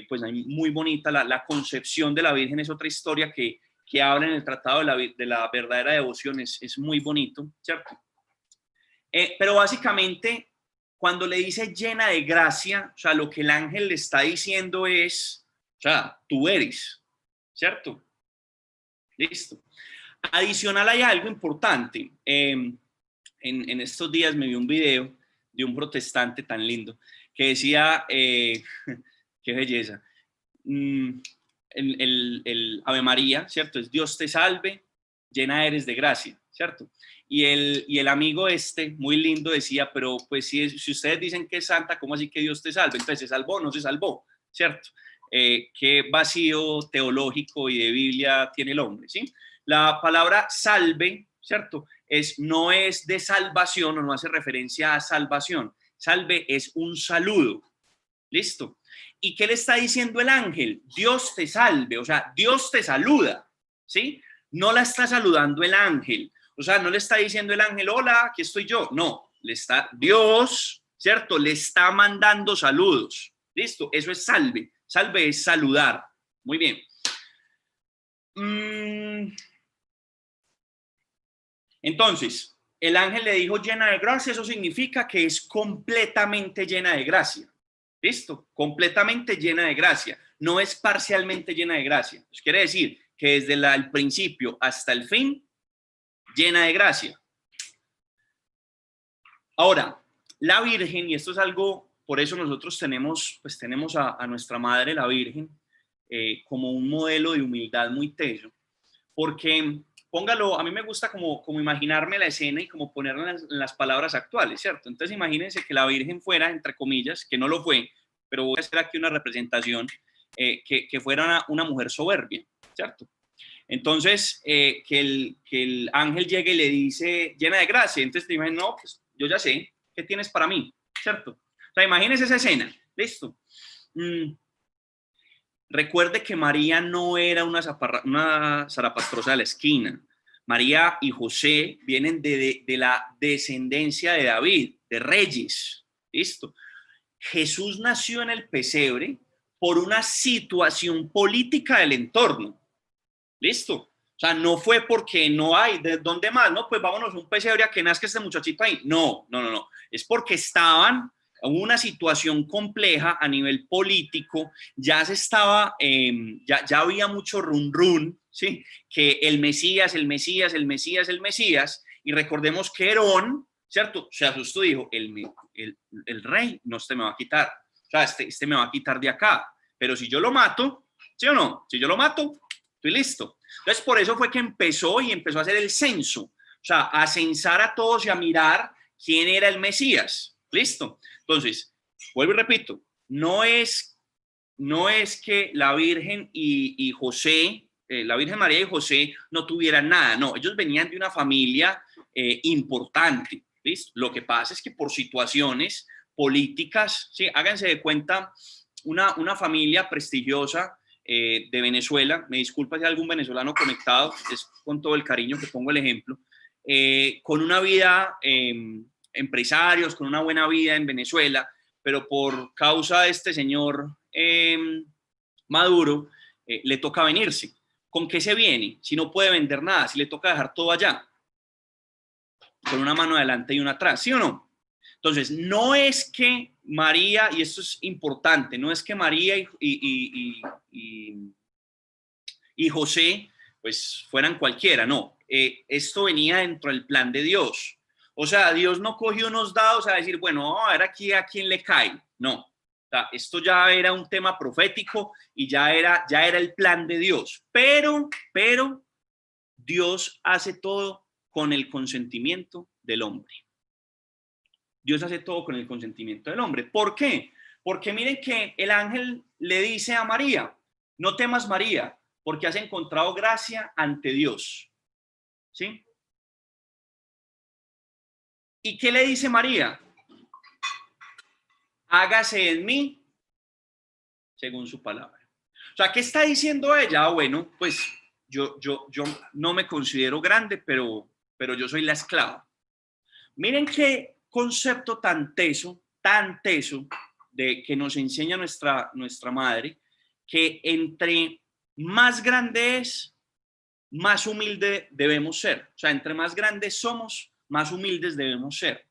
pues muy bonita. La concepción de la Virgen es otra historia que habla en el Tratado de la Verdadera Devoción. Es muy bonito, ¿cierto? Pero básicamente, cuando le dice llena de gracia, o sea, lo que el ángel le está diciendo es, o sea, tú eres, ¿cierto? Listo. Adicional hay algo importante. En estos días me vi un video de un protestante tan lindo que decía, qué belleza, el Ave María, ¿cierto? Es Dios te salve, llena eres de gracia, ¿cierto? Y el amigo muy lindo decía, pero pues si ustedes dicen que es santa, ¿cómo así que Dios te salve? Entonces, ¿se salvó o no se salvó? ¿Cierto? ¿Qué vacío teológico y de Biblia tiene el hombre? ¿Sí? La palabra salve, ¿cierto? No es de salvación o no hace referencia a salvación. Salve es un saludo. ¿Listo? ¿Y qué le está diciendo el ángel? Dios te salve, o sea, Dios te saluda, ¿sí? No la está saludando el ángel, o sea, no le está diciendo el ángel, hola, aquí estoy yo. No, Dios, ¿cierto? Le está mandando saludos. ¿Listo? Eso es salve. Salve es saludar. Muy bien. Entonces, el ángel le dijo llena de gracia, eso significa que es completamente llena de gracia. ¿Listo? Completamente llena de gracia. No es parcialmente llena de gracia. Pues quiere decir que desde el principio hasta el fin, llena de gracia. Ahora, la Virgen, y esto es algo, por eso nosotros tenemos a nuestra Madre, la Virgen, como un modelo de humildad muy teso, porque póngalo, a mí me gusta como imaginarme la escena y como ponerla en las palabras actuales, ¿cierto? Entonces imagínense que la Virgen fuera, entre comillas, que no lo fue, pero voy a hacer aquí una representación, que fuera una mujer soberbia, ¿cierto? Entonces, que el ángel llegue y le dice, llena de gracia, entonces te imaginas, no, pues yo ya sé, ¿qué tienes para mí? ¿Cierto? O sea, imagínense esa escena, listo. Recuerde que María no era una zarapastrosa de la esquina. María y José vienen de la descendencia de David, de reyes. ¿Listo? Jesús nació en el pesebre por una situación política del entorno. ¿Listo? O sea, no fue porque no hay, ¿de dónde más? No, pues vámonos a un pesebre a que nazca este muchachito ahí. No. Es porque hubo una situación compleja a nivel político, ya se estaba, ya había mucho run, ¿sí? Que el Mesías, y recordemos que Herón, ¿cierto? Se asustó y dijo, el rey no me va a quitar, o sea, este me va a quitar de acá, pero si yo lo mato, ¿sí o no? Si yo lo mato, estoy listo. Entonces, por eso fue que empezó a hacer el censo, o sea, a censar a todos y a mirar quién era el Mesías, ¿listo? Entonces, vuelvo y repito, no es que la Virgen y José, la Virgen María y José no tuvieran nada, no, ellos venían de una familia importante, ¿listo? Lo que pasa es que por situaciones políticas, ¿sí? Háganse de cuenta, una familia prestigiosa de Venezuela, me disculpa si hay algún venezolano conectado, es con todo el cariño que pongo el ejemplo, con una vida, empresarios, con una buena vida en Venezuela, pero por causa de este señor Maduro, le toca venirse. ¿Con qué se viene? Si no puede vender nada, si le toca dejar todo allá, con una mano adelante y una atrás, ¿sí o no? Entonces, no es que María, y esto es importante, no es que María y José pues fueran cualquiera, no. Esto venía dentro del plan de Dios. O sea, Dios no cogió unos dados a decir, bueno, a ver aquí a quién le cae. No. O sea, esto ya era un tema profético y ya era el plan de Dios. Pero Dios hace todo con el consentimiento del hombre. Dios hace todo con el consentimiento del hombre. ¿Por qué? Porque miren que el ángel le dice a María, no temas María, porque has encontrado gracia ante Dios. ¿Sí? ¿Y qué le dice María? Hágase en mí según su palabra. O sea, ¿qué está diciendo ella? Bueno, pues yo no me considero grande, pero yo soy la esclava. Miren qué concepto tan teso de que nos enseña nuestra madre, que entre más grande es, más humilde debemos ser. O sea, entre más grandes somos, más humildes debemos ser.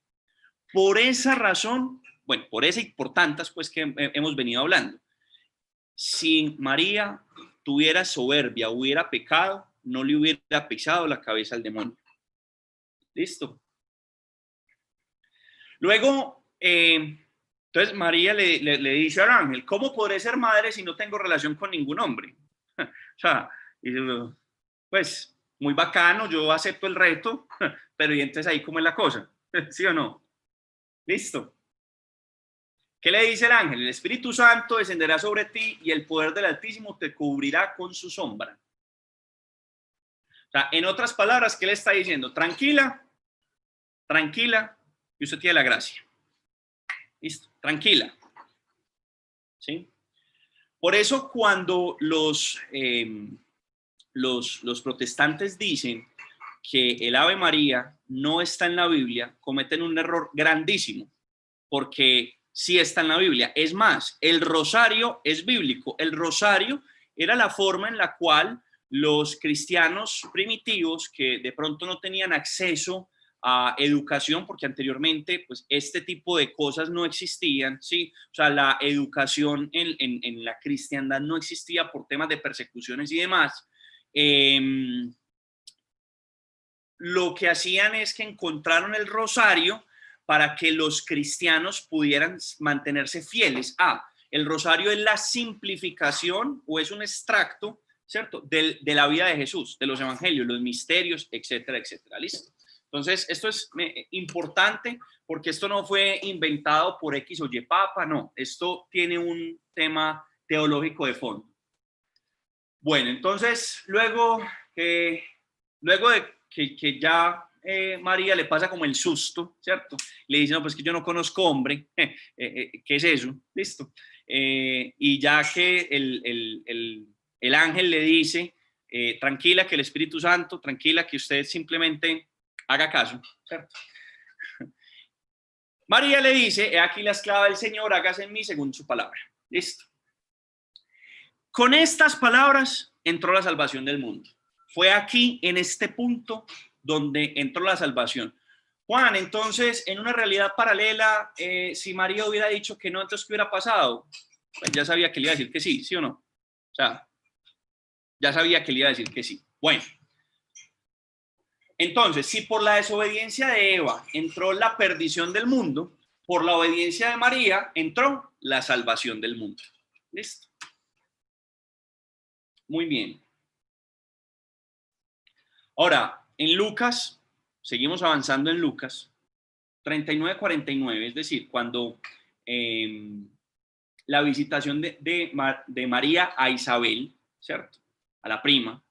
Por esa razón, bueno, por esa y por tantas pues que hemos venido hablando, si María tuviera soberbia, hubiera pecado, no le hubiera pisado la cabeza al demonio. ¿Listo? Luego, entonces María le dice al ángel, ¿cómo podré ser madre si no tengo relación con ningún hombre? O sea, pues muy bacano, yo acepto el reto, pero ¿y entonces ahí cómo es la cosa? ¿Sí o no? Listo. ¿Qué le dice el ángel? El Espíritu Santo descenderá sobre ti y el poder del Altísimo te cubrirá con su sombra. O sea, en otras palabras, ¿qué le está diciendo? Tranquila, tranquila, y usted tiene la gracia. Listo, tranquila. ¿Sí? Por eso cuando los protestantes dicen que el Ave María no está en la Biblia, cometen un error grandísimo, porque sí está en la Biblia. Es más, el rosario es bíblico. El rosario era la forma en la cual los cristianos primitivos que de pronto no tenían acceso a educación, porque anteriormente pues este tipo de cosas no existían, ¿sí? O sea, la educación en la cristiandad no existía por temas de persecuciones y demás. Lo que hacían es que encontraron el rosario para que los cristianos pudieran mantenerse fieles a. El rosario es la simplificación o es un extracto, ¿cierto? De la vida de Jesús, de los evangelios, los misterios, etcétera, etcétera. ¿Listo? Entonces, esto es importante porque esto no fue inventado por X o Y papa, no. Esto tiene un tema teológico de fondo. Bueno, entonces, luego de que ya María le pasa como el susto, ¿cierto? Le dice, no, pues que yo no conozco hombre, ¿qué es eso? Listo. Y ya que el ángel le dice, tranquila, que el Espíritu Santo, tranquila, que usted simplemente haga caso, ¿cierto? María le dice, he aquí la esclava del Señor, hágase en mí según su palabra. Listo. Con estas palabras entró la salvación del mundo. Fue aquí, en este punto, donde entró la salvación. Juan, entonces, en una realidad paralela, si María hubiera dicho que no, entonces, ¿qué hubiera pasado? Pues ya sabía que le iba a decir que sí, ¿sí o no? O sea, ya sabía que le iba a decir que sí. Bueno, entonces, si por la desobediencia de Eva entró la perdición del mundo, por la obediencia de María entró la salvación del mundo. ¿Listo? Muy bien. Ahora, en Lucas, seguimos avanzando en Lucas, 39-49, es decir, cuando la visitación de María a Isabel, ¿cierto? A la prima,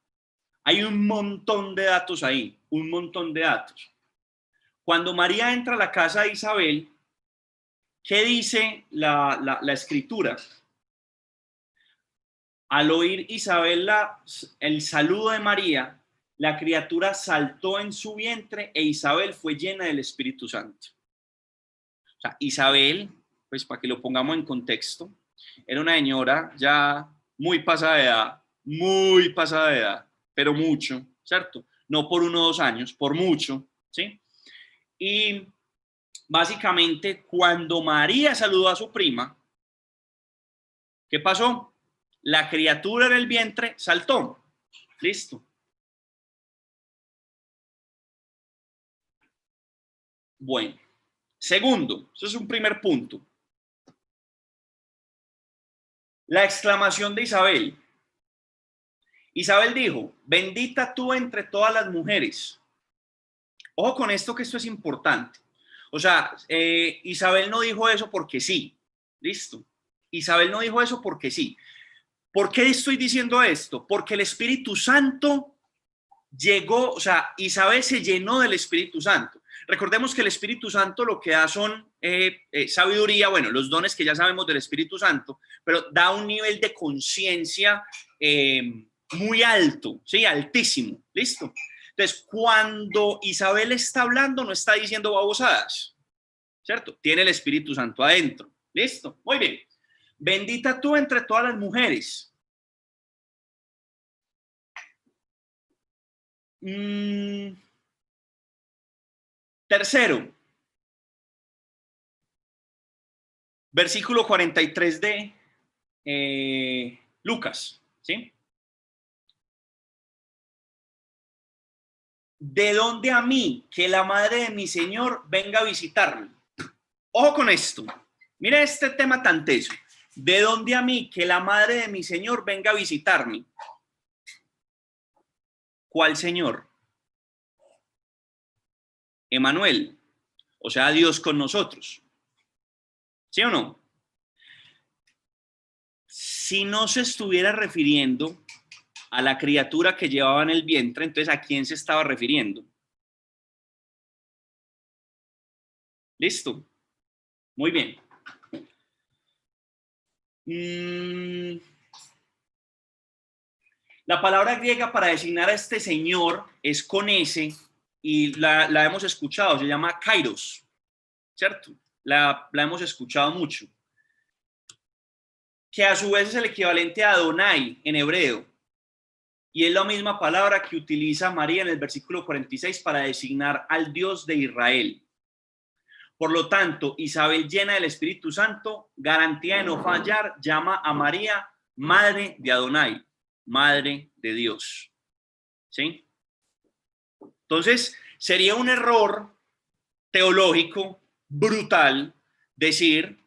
hay un montón de datos ahí, un montón de datos. Cuando María entra a la casa de Isabel, ¿qué dice la escritura? Al oír Isabel el saludo de María, la criatura saltó en su vientre e Isabel fue llena del Espíritu Santo. O sea, Isabel, pues para que lo pongamos en contexto, era una señora ya muy pasada de edad, pero mucho, ¿cierto? No por 1 o 2 años, por mucho, ¿sí? Y básicamente cuando María saludó a su prima, ¿qué pasó? La criatura en el vientre saltó. Listo. Bueno, segundo, eso es un primer punto. La exclamación de Isabel. Isabel dijo, bendita tú entre todas las mujeres. Ojo con esto, que esto es importante. O sea, Isabel no dijo eso porque sí. Listo. Isabel no dijo eso porque sí. ¿Por qué estoy diciendo esto? Porque el Espíritu Santo llegó, o sea, Isabel se llenó del Espíritu Santo. Recordemos que el Espíritu Santo lo que da son sabiduría, bueno, los dones que ya sabemos del Espíritu Santo, pero da un nivel de conciencia muy alto, ¿sí? Altísimo, ¿listo? Entonces, cuando Isabel está hablando, no está diciendo babosadas, ¿cierto? Tiene el Espíritu Santo adentro, ¿listo? Muy bien. Bendita tú entre todas las mujeres. Tercero, versículo 43 de Lucas, ¿sí? ¿de dónde a mí que la madre de mi Señor venga a visitarme? Ojo con esto. Mira este tema tan teso. ¿De dónde a mí que la madre de mi Señor venga a visitarme? ¿Cuál Señor? Emanuel, o sea, Dios con nosotros. ¿Sí o no? Si no se estuviera refiriendo a la criatura que llevaba en el vientre, entonces ¿a quién se estaba refiriendo? ¿Listo? Muy bien. La palabra griega para designar a este señor es con S y la hemos escuchado, se llama kairos, ¿cierto? La hemos escuchado mucho. Que a su vez es el equivalente a Adonai en hebreo. Y es la misma palabra que utiliza María en el versículo 46 para designar al Dios de Israel. Por lo tanto, Isabel, llena del Espíritu Santo, garantía de no fallar, llama a María Madre de Adonai, Madre de Dios. ¿Sí? Entonces, sería un error teológico brutal decir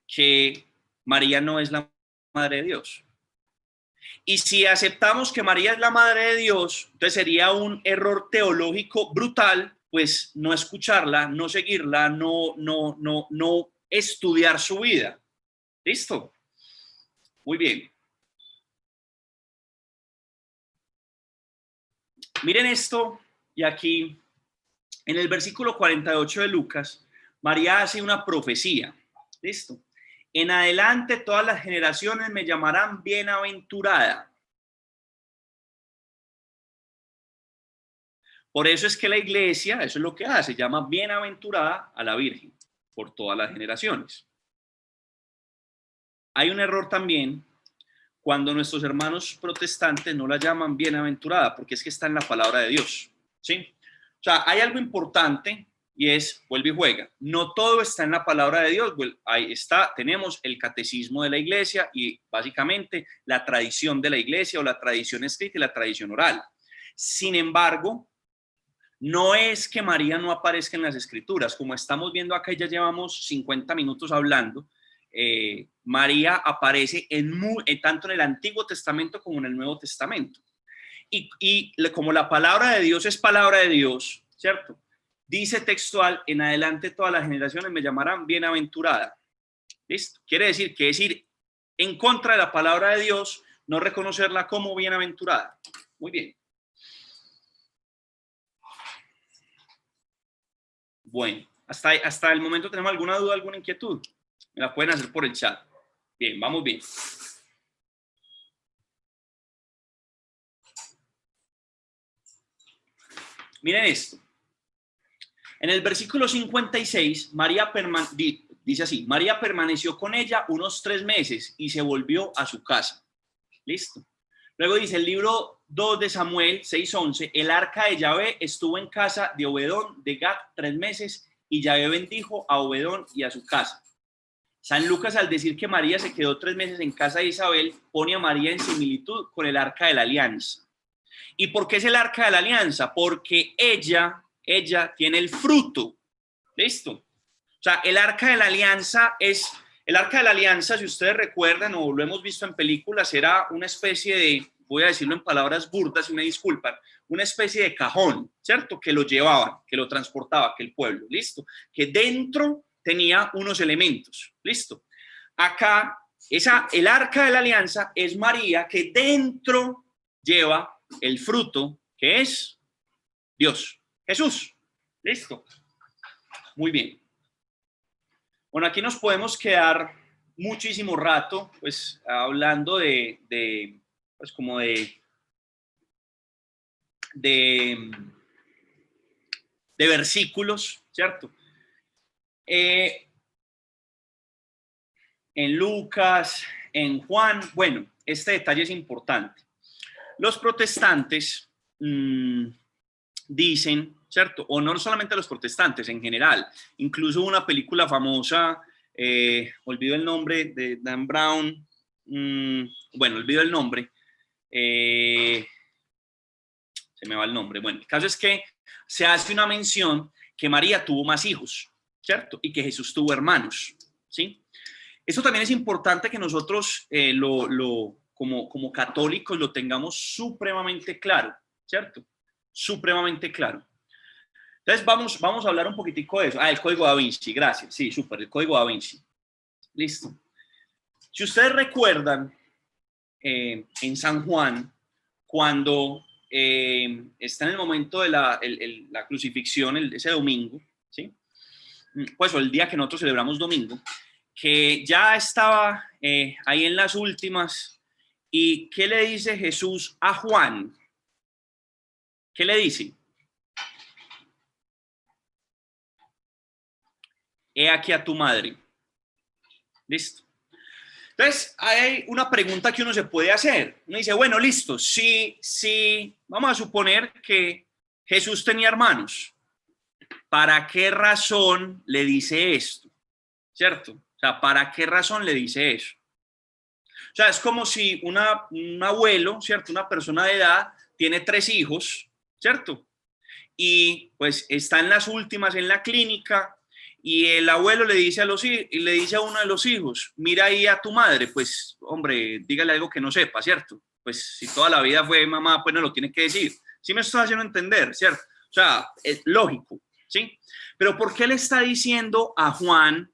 que María no es la Madre de Dios. Y si aceptamos que María es la Madre de Dios, entonces sería un error teológico brutal, pues no escucharla, no seguirla, no estudiar su vida. ¿Listo? Muy bien. Miren esto, y aquí en el versículo 48 de Lucas, María hace una profecía. ¿Listo? En adelante todas las generaciones me llamarán bienaventurada. Por eso es que la iglesia, eso es lo que hace, llama bienaventurada a la Virgen por todas las generaciones. Hay un error también cuando nuestros hermanos protestantes no la llaman bienaventurada, porque es que está en la palabra de Dios, ¿sí? O sea, hay algo importante y es, vuelve y juega, no todo está en la palabra de Dios, ahí está, tenemos el catecismo de la iglesia y básicamente la tradición de la iglesia o la tradición escrita y la tradición oral. Sin embargo, no es que María no aparezca en las escrituras, como estamos viendo acá y ya llevamos 50 minutos hablando, María aparece tanto en el Antiguo Testamento como en el Nuevo Testamento. Y como la palabra de Dios es palabra de Dios, ¿cierto? Dice textual, en adelante todas las generaciones me llamarán bienaventurada. ¿Listo? Quiere decir que es ir en contra de la palabra de Dios, no reconocerla como bienaventurada. Muy bien. Bueno, hasta el momento, ¿tenemos alguna duda, alguna inquietud? Me la pueden hacer por el chat. Bien, vamos bien. Miren esto. En el versículo 56, dice así, María permaneció con ella unos 3 meses y se volvió a su casa. Listo. Luego dice el libro 2 de Samuel 6:11, el arca de Yahvé estuvo en casa de Obedón de Gat 3 meses y Yahvé bendijo a Obedón y a su casa. San Lucas, al decir que María se quedó 3 meses en casa de Isabel, pone a María en similitud con el arca de la alianza. ¿Y por qué es el arca de la alianza? Porque ella tiene el fruto. ¿Listo? O sea, el arca de la alianza si ustedes recuerdan o lo hemos visto en películas, era una especie de, voy a decirlo en palabras burdas y me disculpan, una especie de cajón, ¿cierto? Que lo llevaban, que lo transportaba aquel pueblo, ¿listo? Que dentro tenía unos elementos, ¿listo? Acá, el arca de la alianza es María, que dentro lleva el fruto, que es Dios, Jesús, ¿listo? Muy bien. Bueno, aquí nos podemos quedar muchísimo rato, pues, hablando pues, como de versículos, ¿cierto? En Lucas, en Juan, bueno, este detalle es importante. Los protestantes dicen, ¿cierto? O no solamente los protestantes, en general. Incluso una película famosa, olvido el nombre, de Dan Brown, bueno, olvido el nombre, se me va el nombre. Bueno, el caso es que se hace una mención que María tuvo más hijos, ¿cierto? Y que Jesús tuvo hermanos, ¿sí? Esto también es importante que nosotros como católicos lo tengamos supremamente claro, ¿cierto? Supremamente claro. Entonces vamos a hablar un poquitico de eso. El código Da Vinci, gracias. Sí, súper, el código Da Vinci. Listo. Si ustedes recuerdan, en San Juan, cuando está en el momento de la crucifixión, ese domingo, ¿sí? Pues o el día que nosotros celebramos domingo, que ya estaba ahí en las últimas. ¿Y qué le dice Jesús a Juan? ¿Qué le dice? He aquí a tu madre. Listo. Entonces, hay una pregunta que uno se puede hacer. Uno dice, bueno, listo, sí, vamos a suponer que Jesús tenía hermanos. ¿Para qué razón le dice esto? ¿Cierto? O sea, ¿para qué razón le dice eso? O sea, es como si un abuelo, ¿cierto? Una persona de edad tiene 3 hijos, ¿cierto? Y pues está en las últimas en la clínica y el abuelo le dice a uno de los hijos, mira ahí a tu madre, pues hombre, dígale algo que no sepa, ¿cierto? Pues si toda la vida fue mamá, pues no lo tiene que decir. ¿Sí me estoy haciendo entender, cierto? O sea, es lógico, ¿sí? Pero ¿por qué le está diciendo a Juan,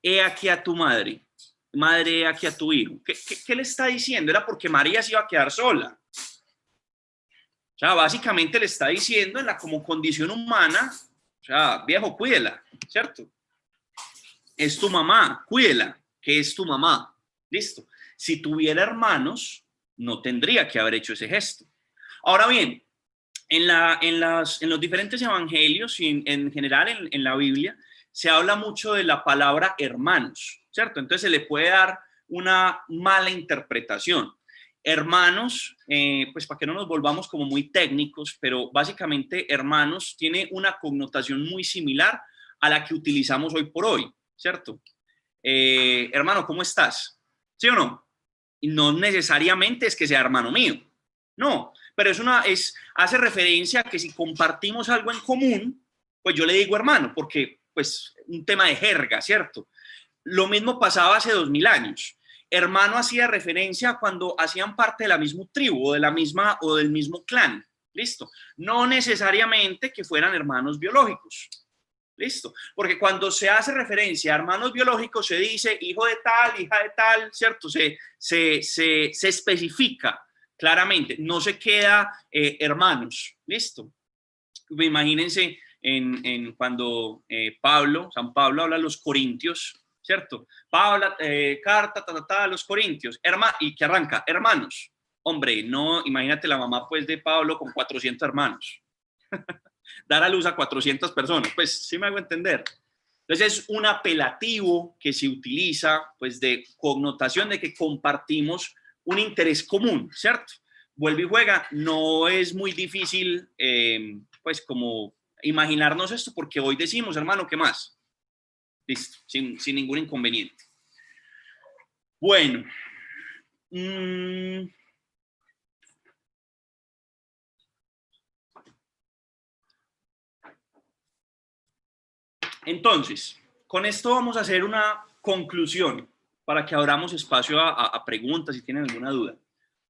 he aquí a tu madre? Madre, he aquí a tu hijo. ¿Qué le está diciendo? Era porque María se iba a quedar sola. O sea, básicamente le está diciendo como condición humana, o sea, viejo, cuídela, ¿cierto? Es tu mamá, cuídela, que es tu mamá. Listo. Si tuviera hermanos, no tendría que haber hecho ese gesto. Ahora bien, en los diferentes evangelios y en general en la Biblia, se habla mucho de la palabra hermanos, ¿cierto? Entonces se le puede dar una mala interpretación. Hermanos, pues para que no nos volvamos como muy técnicos, pero básicamente hermanos tiene una connotación muy similar a la que utilizamos hoy por hoy, ¿cierto? Hermano, ¿cómo estás? ¿Sí o no? Y no necesariamente es que sea hermano mío, no, pero hace referencia a que si compartimos algo en común, pues yo le digo hermano, porque pues un tema de jerga, ¿cierto? Lo mismo pasaba hace 2000 años. Hermano hacía referencia a cuando hacían parte de la misma tribu o del mismo clan. Listo. No necesariamente que fueran hermanos biológicos. Listo. Porque cuando se hace referencia a hermanos biológicos se dice hijo de tal, hija de tal, ¿cierto? Se especifica claramente. No se queda hermanos. Listo. Imagínense cuando San Pablo habla a los corintios, ¿cierto? Pablo, carta a los corintios, y que arranca, hermanos. Hombre, no, imagínate la mamá pues de Pablo con 400 hermanos. Dar a luz a 400 personas, pues sí me hago entender. Entonces es un apelativo que se utiliza pues de connotación de que compartimos un interés común, ¿cierto? Vuelve y juega, no es muy difícil pues como imaginarnos esto porque hoy decimos, hermano, ¿qué más? Listo, sin ningún inconveniente. Bueno. Entonces, con esto vamos a hacer una conclusión para que abramos espacio a preguntas si tienen alguna duda.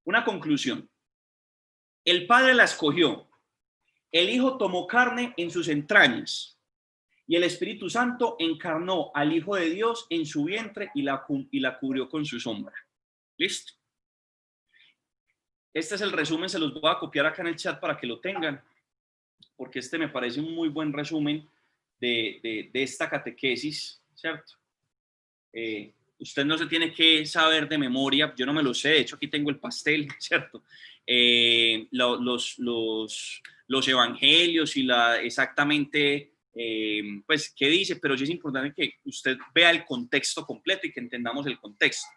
Una conclusión. El Padre la escogió, el Hijo tomó carne en sus entrañas y el Espíritu Santo encarnó al Hijo de Dios en su vientre y la cubrió con su sombra. ¿Listo? Este es el resumen, se los voy a copiar acá en el chat para que lo tengan, porque este me parece un muy buen resumen de esta catequesis, ¿cierto? Usted no se tiene que saber de memoria, yo no me lo sé, de hecho aquí tengo el pastel, ¿cierto? Los evangelios y exactamente, pues, qué dice, pero sí es importante que usted vea el contexto completo y que entendamos el contexto.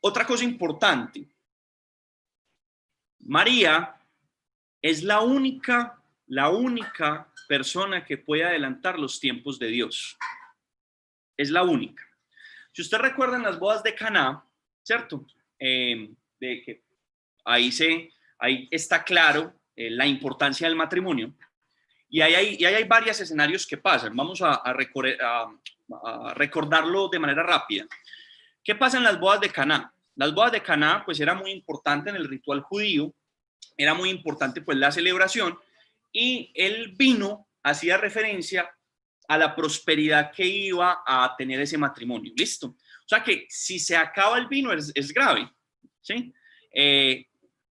Otra cosa importante, María es la única persona que puede adelantar los tiempos de Dios. Es la única. Si usted recuerda en las bodas de Caná, ¿cierto? De que ahí está claro la importancia del matrimonio. Y ahí hay varios escenarios que pasan. Vamos a recordarlo de manera rápida. ¿Qué pasa en las bodas de Caná? Las bodas de Caná, pues era muy importante en el ritual judío, era muy importante pues la celebración, y el vino hacía referencia a la prosperidad que iba a tener ese matrimonio. ¿Listo? O sea que si se acaba el vino es grave, ¿sí?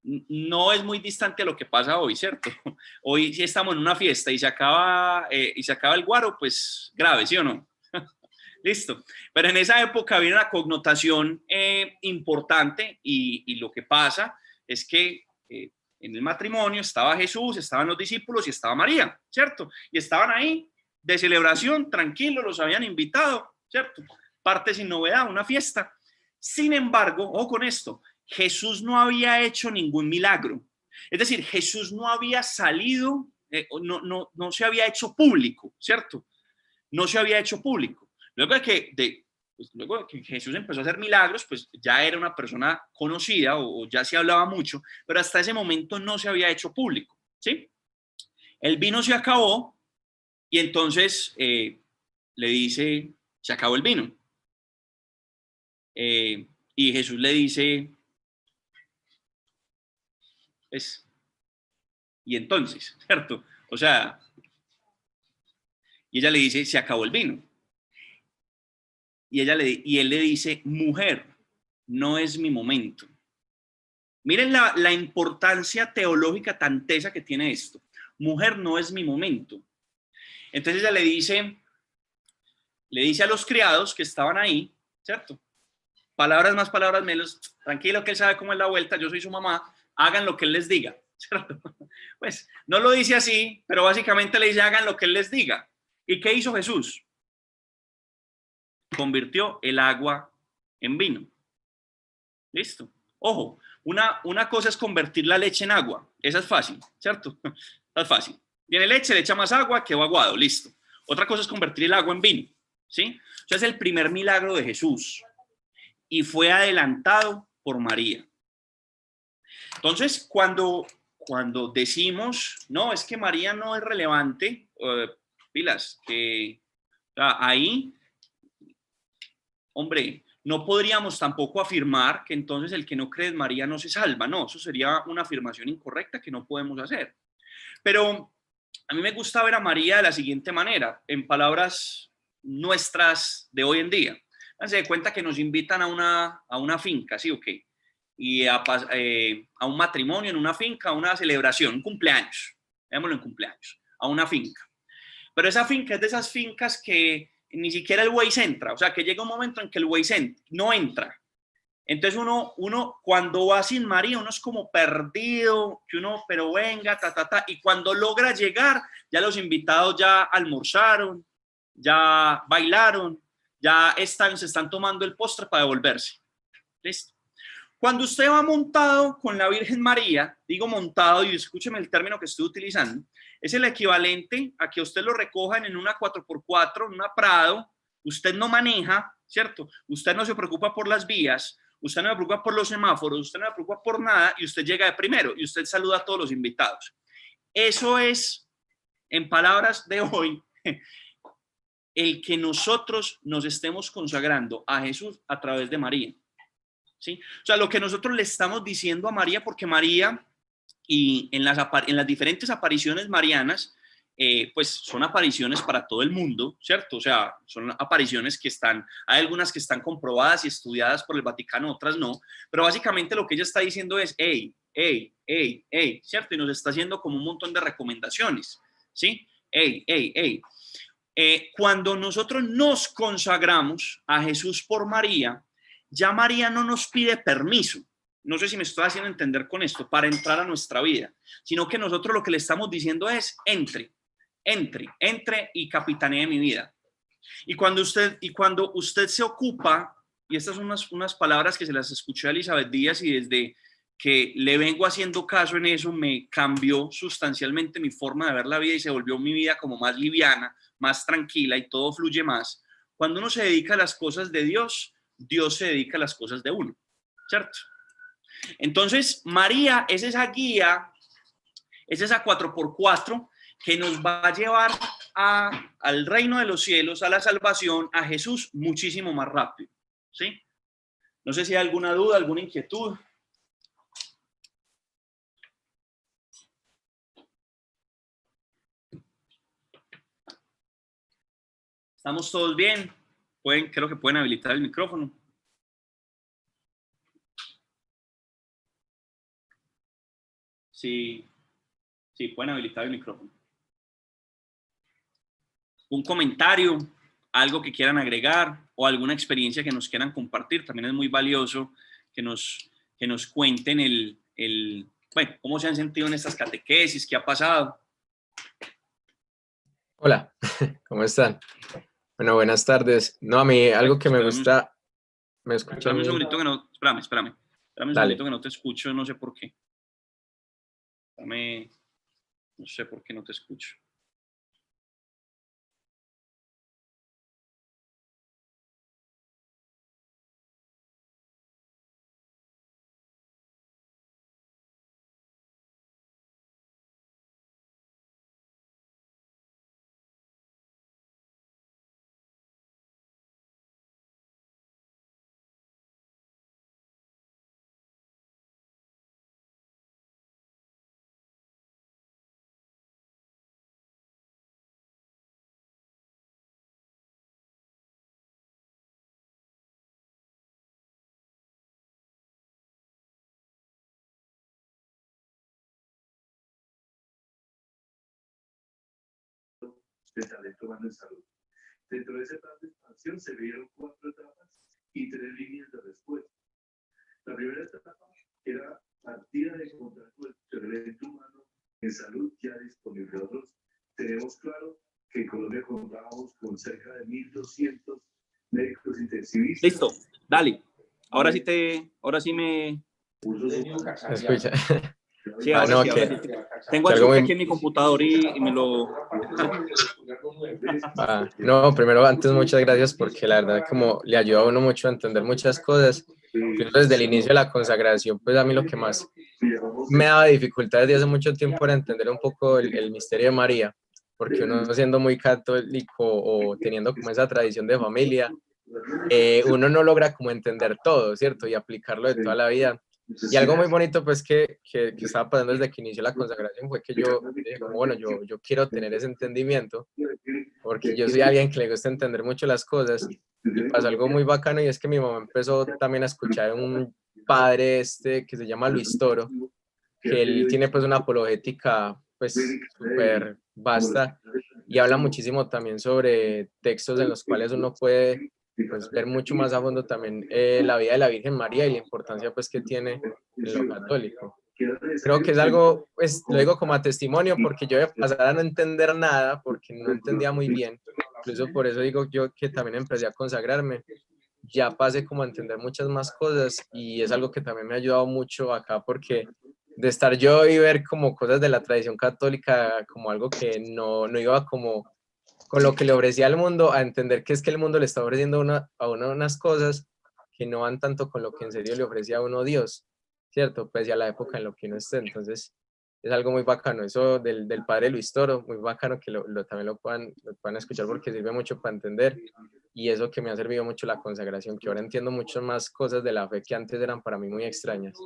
No es muy distante a lo que pasa hoy, ¿cierto? Hoy si estamos en una fiesta y se acaba el guaro, pues grave, ¿sí o no? Listo. Pero en esa época había una connotación importante y lo que pasa es que en el matrimonio estaba Jesús, estaban los discípulos y estaba María, ¿cierto? Y estaban ahí de celebración, tranquilos, los habían invitado, ¿cierto? Parte sin novedad, una fiesta. Sin embargo, ojo con esto, Jesús no había hecho ningún milagro. Es decir, Jesús no había salido, no se había hecho público, ¿cierto? No se había hecho público. Luego de que Jesús empezó a hacer milagros, pues ya era una persona conocida o ya se hablaba mucho, pero hasta ese momento no se había hecho público, ¿sí? El vino se acabó y entonces le dice, se acabó el vino. Y Jesús le dice, pues, y entonces, ¿cierto? O sea, y ella le dice, se acabó el vino. Y él le dice, mujer, no es mi momento. Miren la importancia teológica tan tesa que tiene esto. Mujer, no es mi momento. Entonces ella le dice a los criados que estaban ahí, ¿cierto? Palabras más, palabras menos. Tranquilo, que él sabe cómo es la vuelta, yo soy su mamá, hagan lo que él les diga, ¿cierto? Pues no lo dice así, pero básicamente le dice, hagan lo que él les diga. ¿Y qué hizo Jesús? Convirtió el agua en vino. Listo. Ojo, una cosa es convertir la leche en agua. Esa es fácil, ¿cierto? Esa es fácil. Tiene leche, le echa más agua, quedó aguado, listo. Otra cosa es convertir el agua en vino, ¿sí? O sea, es el primer milagro de Jesús y fue adelantado por María. Entonces, cuando decimos, no, es que María no es relevante, pilas, que ahí, hombre, no podríamos tampoco afirmar que entonces el que no cree en María no se salva. No, eso sería una afirmación incorrecta que no podemos hacer. Pero a mí me gusta ver a María de la siguiente manera, en palabras nuestras de hoy en día. Se da cuenta que nos invitan a una finca, ¿sí o qué? Y a un matrimonio en una finca, a una celebración, un cumpleaños, veámoslo en cumpleaños, a una finca. Pero esa finca es de esas fincas que ni siquiera el Waze entra, o sea, que llega un momento en que el Waze no entra. Entonces uno cuando va sin María, uno es como perdido, que uno, pero venga, y cuando logra llegar, ya los invitados ya almorzaron, ya bailaron, ya se están tomando el postre para devolverse. ¿Listo? Cuando usted va montado con la Virgen María, digo montado y escúcheme el término que estoy utilizando, es el equivalente a que usted lo recojan en una 4x4, en una Prado, usted no maneja, ¿cierto? Usted no se preocupa por las vías, usted no se preocupa por los semáforos, usted no se preocupa por nada y usted llega de primero y usted saluda a todos los invitados. Eso es, en palabras de hoy, el que nosotros nos estemos consagrando a Jesús a través de María. ¿Sí? O sea, lo que nosotros le estamos diciendo a María, porque María y en las diferentes apariciones marianas, pues son apariciones para todo el mundo, ¿cierto? O sea, son apariciones que hay algunas que están comprobadas y estudiadas por el Vaticano, otras no, pero básicamente lo que ella está diciendo es, hey, ¿cierto? Y nos está haciendo como un montón de recomendaciones, ¿sí? Cuando nosotros nos consagramos a Jesús por María, ya María no nos pide permiso, no sé si me estoy haciendo entender con esto, para entrar a nuestra vida, sino que nosotros lo que le estamos diciendo es, entre y capitanee mi vida. Y cuando usted se ocupa, y estas son unas palabras que se las escuché a Elizabeth Díaz y desde que le vengo haciendo caso en eso, me cambió sustancialmente mi forma de ver la vida y se volvió mi vida como más liviana, más tranquila y todo fluye más. Cuando uno se dedica a las cosas de Dios, Dios se dedica a las cosas de uno, ¿cierto? Entonces, María es esa guía, Es esa 4x4 que nos va a llevar al reino de los cielos, a la salvación, a Jesús muchísimo más rápido, ¿sí? No sé si hay alguna duda, alguna inquietud. ¿Estamos todos bien? Creo que pueden habilitar el micrófono. Sí, pueden habilitar el micrófono. Un comentario, algo que quieran agregar o alguna experiencia que nos quieran compartir. También es muy valioso que nos cuenten bueno, cómo se han sentido en estas catequesis, qué ha pasado. Hola, ¿cómo están? Bueno, buenas tardes. No, a mí algo que me gusta... ¿Me escuchan? Espérame un segundito que no... Espérame un segundito que no te escucho, no sé por qué. No sé por qué no te escucho. De talento humano en salud. Dentro de ese plan de expansión se vieron 4 etapas y 3 líneas de respuesta. La primera etapa era partida de encontrar con el talento humano en salud ya disponible. Nosotros tenemos claro que en Colombia contábamos con cerca de 1.200 médicos intensivistas. Listo, dale. Ahora sí me... Escucha. Sí, ahora no, sí, que, ahora sí. Tengo el aquí en mi computador y me lo... no, primero, antes, muchas gracias porque la verdad como le ayuda a uno mucho a entender muchas cosas. Incluso desde el inicio de la consagración, pues a mí lo que más me daba dificultad desde hace mucho tiempo era entender un poco el misterio de María, porque uno siendo muy católico o teniendo como esa tradición de familia, uno no logra como entender todo, ¿cierto? Y aplicarlo de toda la vida. Y algo muy bonito pues que estaba pasando desde que inició la consagración fue que yo dije como, bueno, yo quiero tener ese entendimiento porque yo soy alguien que le gusta entender mucho las cosas y pasó algo muy bacano y es que mi mamá empezó también a escuchar un padre que se llama Luis Toro, que él tiene pues una apologética pues súper vasta y habla muchísimo también sobre textos en los cuales uno puede pues ver mucho más a fondo también la vida de la Virgen María y la importancia pues que tiene en lo católico. Creo que es algo, pues lo digo como a testimonio porque yo de pasar a no entender nada porque no entendía muy bien, incluso por eso digo yo que también empecé a consagrarme, ya pasé como a entender muchas más cosas y es algo que también me ha ayudado mucho acá porque de estar yo y ver como cosas de la tradición católica como algo que no iba como con lo que le ofrecía al mundo, a entender que es que el mundo le está ofreciendo a uno unas cosas que no van tanto con lo que en serio le ofrecía a uno Dios, ¿cierto? Pues ya la época en lo que uno esté, entonces es algo muy bacano, eso del padre Luis Toro, muy bacano que también lo puedan escuchar porque sirve mucho para entender y eso que me ha servido mucho la consagración, que ahora entiendo mucho más cosas de la fe que antes eran para mí muy extrañas.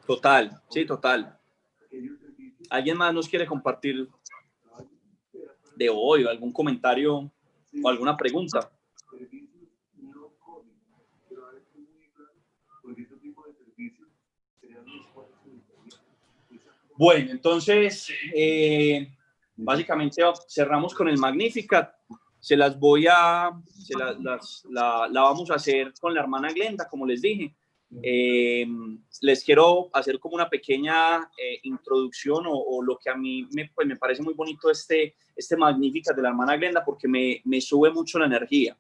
Total, sí, total. ¿Alguien más nos quiere compartir de hoy o algún comentario o alguna pregunta? Bueno, entonces, básicamente cerramos con el Magnificat. La vamos a hacer con la hermana Glenda, como les dije. Les quiero hacer como una pequeña introducción o lo que a mí me parece muy bonito este Magnificat de la hermana Glenda porque me sube mucho la energía.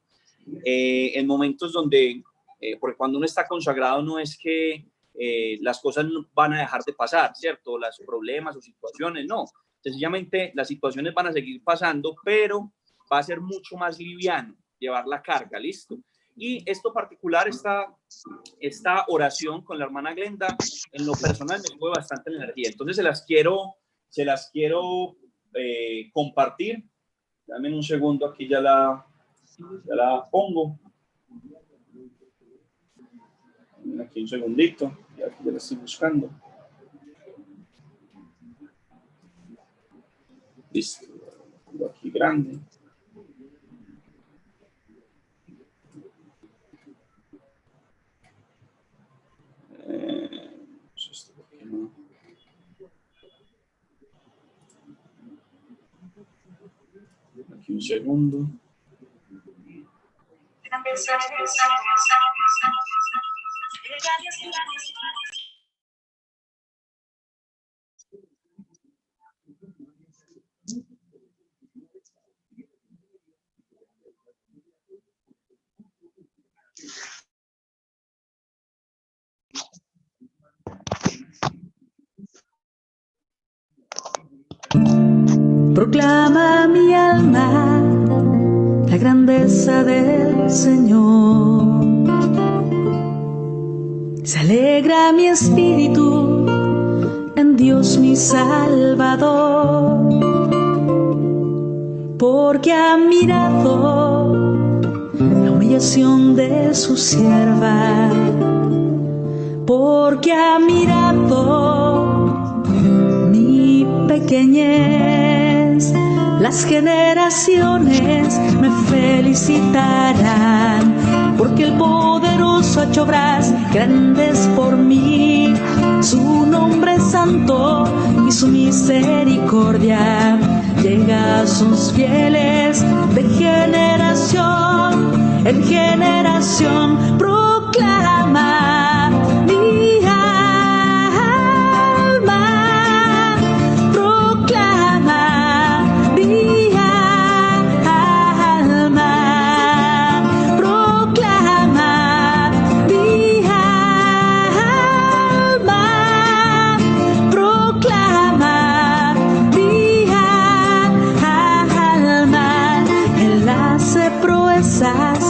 En momentos donde, porque cuando uno está consagrado no es que las cosas no van a dejar de pasar, ¿cierto? Los problemas o situaciones, no. Sencillamente las situaciones van a seguir pasando, pero va a ser mucho más liviano llevar la carga, ¿listo? Y esto particular, esta oración con la hermana Glenda, en lo personal me mueve bastante la energía. Entonces se las quiero compartir. Dame un segundo, aquí ya la pongo. Aquí un segundito, ya la estoy buscando. Listo, aquí grande. Aquí un segundo. Proclama mi alma la grandeza del Señor. Se alegra mi espíritu en Dios mi Salvador, porque ha mirado la humillación de su sierva, porque ha mirado mi pequeñez. Las generaciones me felicitarán, porque el poderoso ha hecho obras grandes por mí. Su nombre es santo y su misericordia llega a sus fieles de generación en generación. Proclama mi alma, proclama mi alma, proclama mi alma, proclama mi alma. Él hace proezas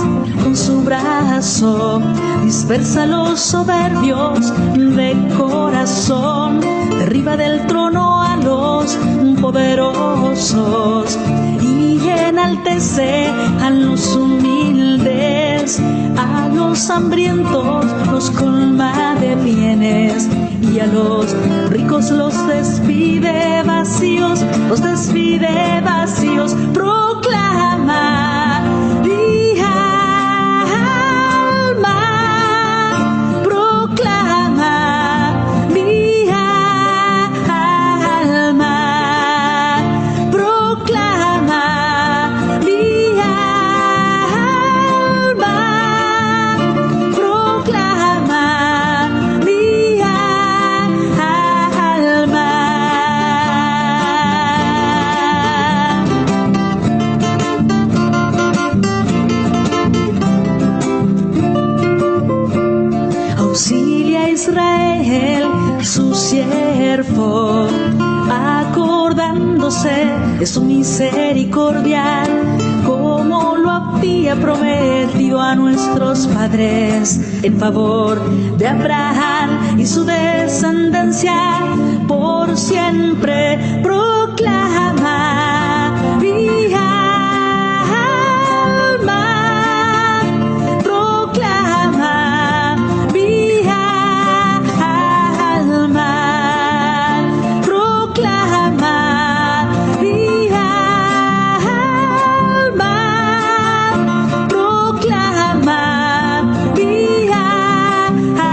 con su brazo, dispersa a los soberbios de corazón, derriba del trono a los poderosos y enaltece a los humildes. A los hambrientos los colma de bienes y a los ricos los despide vacíos, los despide vacíos. Proclama mi alma, proclama mi alma, proclama mi alma, proclama mi alma. Auxilia a Israel, su siervo, acordándose de su misericordia, como lo había prometido a nuestros padres, en favor de Abraham y su descendencia por siempre. Proclama mi alma, proclama mi alma, proclama mi alma, proclama mi alma.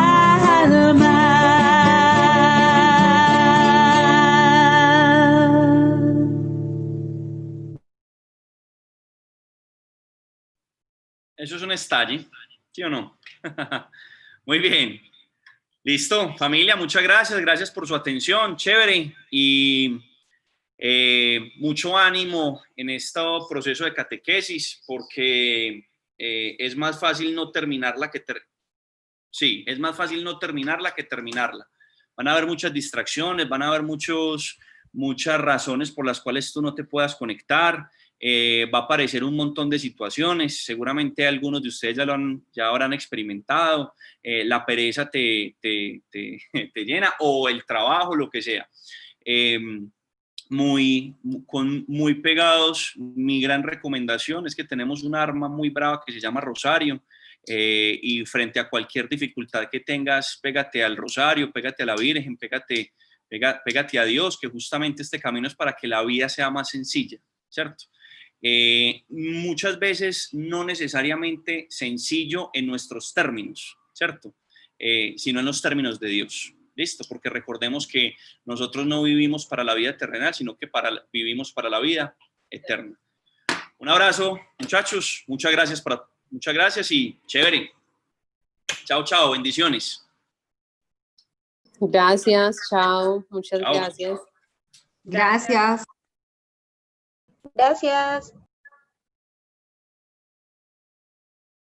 Eso es un estalle, ¿sí o no? Muy bien. Listo, familia, muchas gracias. Gracias por su atención. Chévere. Y mucho ánimo en este proceso de catequesis, porque es más fácil no terminarla que es más fácil no terminarla que terminarla. Van a haber muchas distracciones, van a haber muchas razones por las cuales tú no te puedas conectar. Va a aparecer un montón de situaciones, seguramente algunos de ustedes ya habrán experimentado, la pereza te llena, o el trabajo, lo que sea. Muy pegados, mi gran recomendación es que tenemos un arma muy brava que se llama rosario, y frente a cualquier dificultad que tengas, pégate al rosario, pégate a la Virgen, pégate a Dios, que justamente este camino es para que la vida sea más sencilla, ¿cierto? Muchas veces no necesariamente sencillo en nuestros términos, ¿cierto? Sino en los términos de Dios. ¿Listo? Porque recordemos que nosotros no vivimos para la vida terrenal, sino que vivimos para la vida eterna. Un abrazo, muchachos. Muchas gracias y chévere. Chao, chao. Bendiciones. Gracias, chao. Muchas Chao. gracias. Gracias. Gracias.